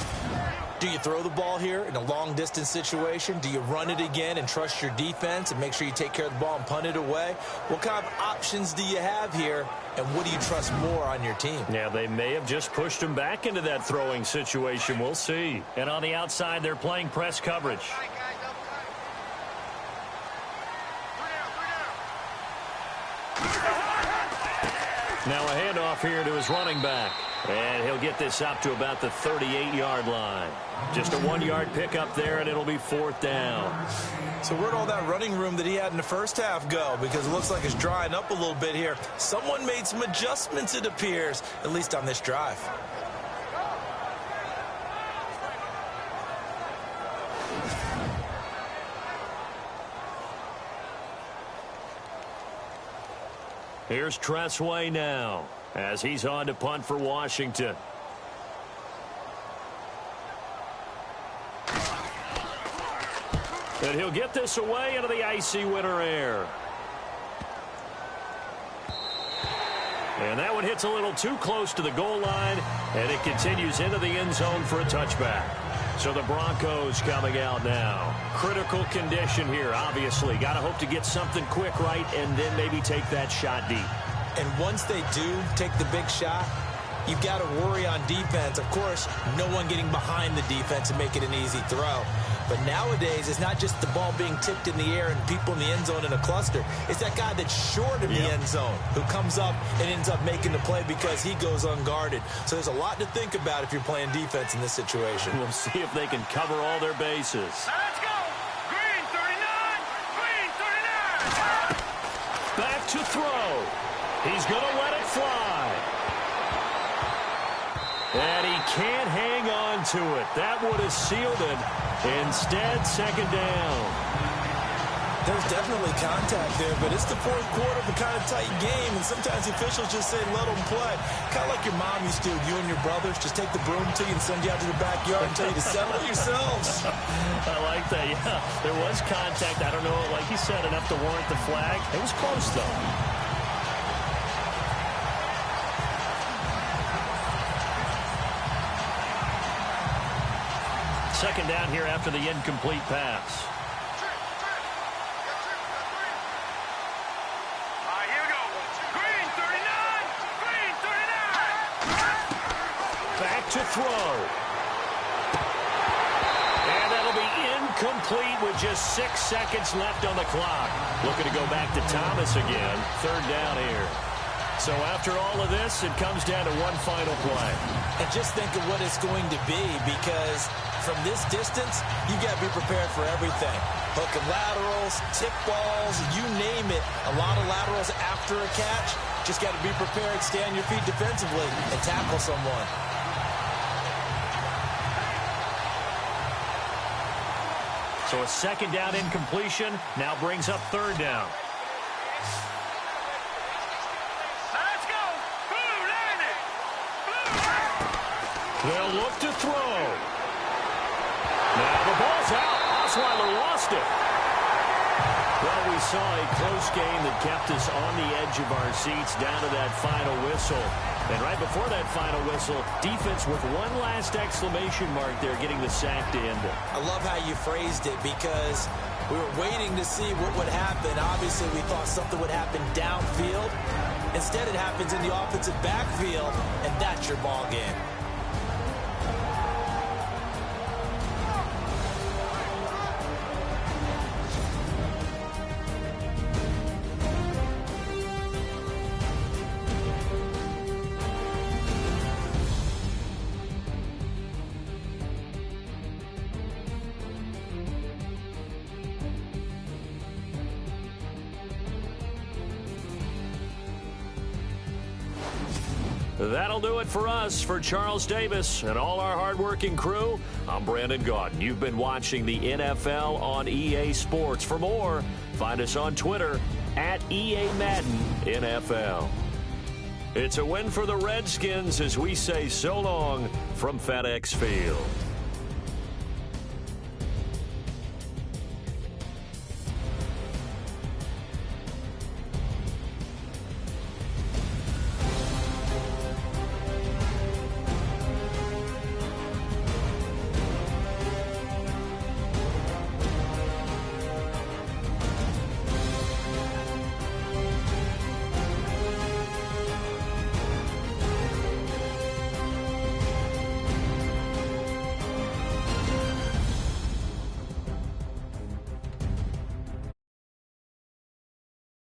Do you throw the ball here in a long-distance situation? Do you run it again and trust your defense and make sure you take care of the ball and punt it away? What kind of options do you have here, and what do you trust more on your team? Yeah, they may have just pushed him back into that throwing situation. We'll see. And on the outside, they're playing press coverage. Now a handoff here to his running back. And he'll get this up to about the 38-yard line. Just a 1-yard pickup there, and it'll be 4th down. So where'd all that running room that he had in the first half go? Because it looks like it's drying up a little bit here. Someone made some adjustments, it appears, at least on this drive. Here's Tressway now as he's on to punt for Washington. And he'll get this away into the icy winter air. And that one hits a little too close to the goal line, and it continues into the end zone for a touchback. So the Broncos coming out now. Critical condition here, obviously. Got to hope to get something quick right and then maybe take that shot deep. And once they do take the big shot, you've got to worry on defense. Of course, no one getting behind the defense and make it an easy throw. But nowadays, it's not just the ball being tipped in the air and people in the end zone in a cluster. It's that guy that's short of the end zone who comes up and ends up making the play because he goes unguarded. So there's a lot to think about if you're playing defense in this situation. We'll see if they can cover all their bases. Let's go! Green 39! Green 39! Back to throw. He's going to let it fly. And he can't hang on to it. That would have sealed it. Instead, 2nd down. There's definitely contact there, but it's the 4th quarter of a kind of tight game, and sometimes the officials just say, let them play. Kind of like your mom used to, you and your brothers, just take the broom to you and send you out to the backyard and tell you to settle yourselves. I like that, yeah. There was contact. I don't know, like you said, enough to warrant the flag. It was close, though. Second down here after the incomplete pass. Here we go. Green 39! Green 39! Back to throw. And that'll be Incomplete with just 6 seconds left on the clock. Looking to go back to Thomas again. 3rd down here. So after all of this, it comes down to one final play. And just think of what it's going to be, because from this distance, you got to be prepared for everything. Hook and laterals, tip balls, you name it. A lot of laterals after a catch. Just got to be prepared, stay on your feet defensively, and tackle someone. So a 2nd down incompletion now brings up 3rd down. They'll look to throw. Now the ball's out. Osweiler lost it. Well, we saw a close game that kept us on the edge of our seats down to that final whistle. And right before that final whistle, defense with one last exclamation mark there, getting the sack to end it. I love how you phrased it, because we were waiting to see what would happen. Obviously, we thought something would happen downfield. Instead, it happens in the offensive backfield, and that's your ball game. That'll do it for us. For Charles Davis and all our hardworking crew, I'm Brandon Gaudin. You've been watching the NFL on EA Sports. For more, find us on Twitter at EA Madden NFL. It's a win for the Redskins as we say so long from FedEx Field.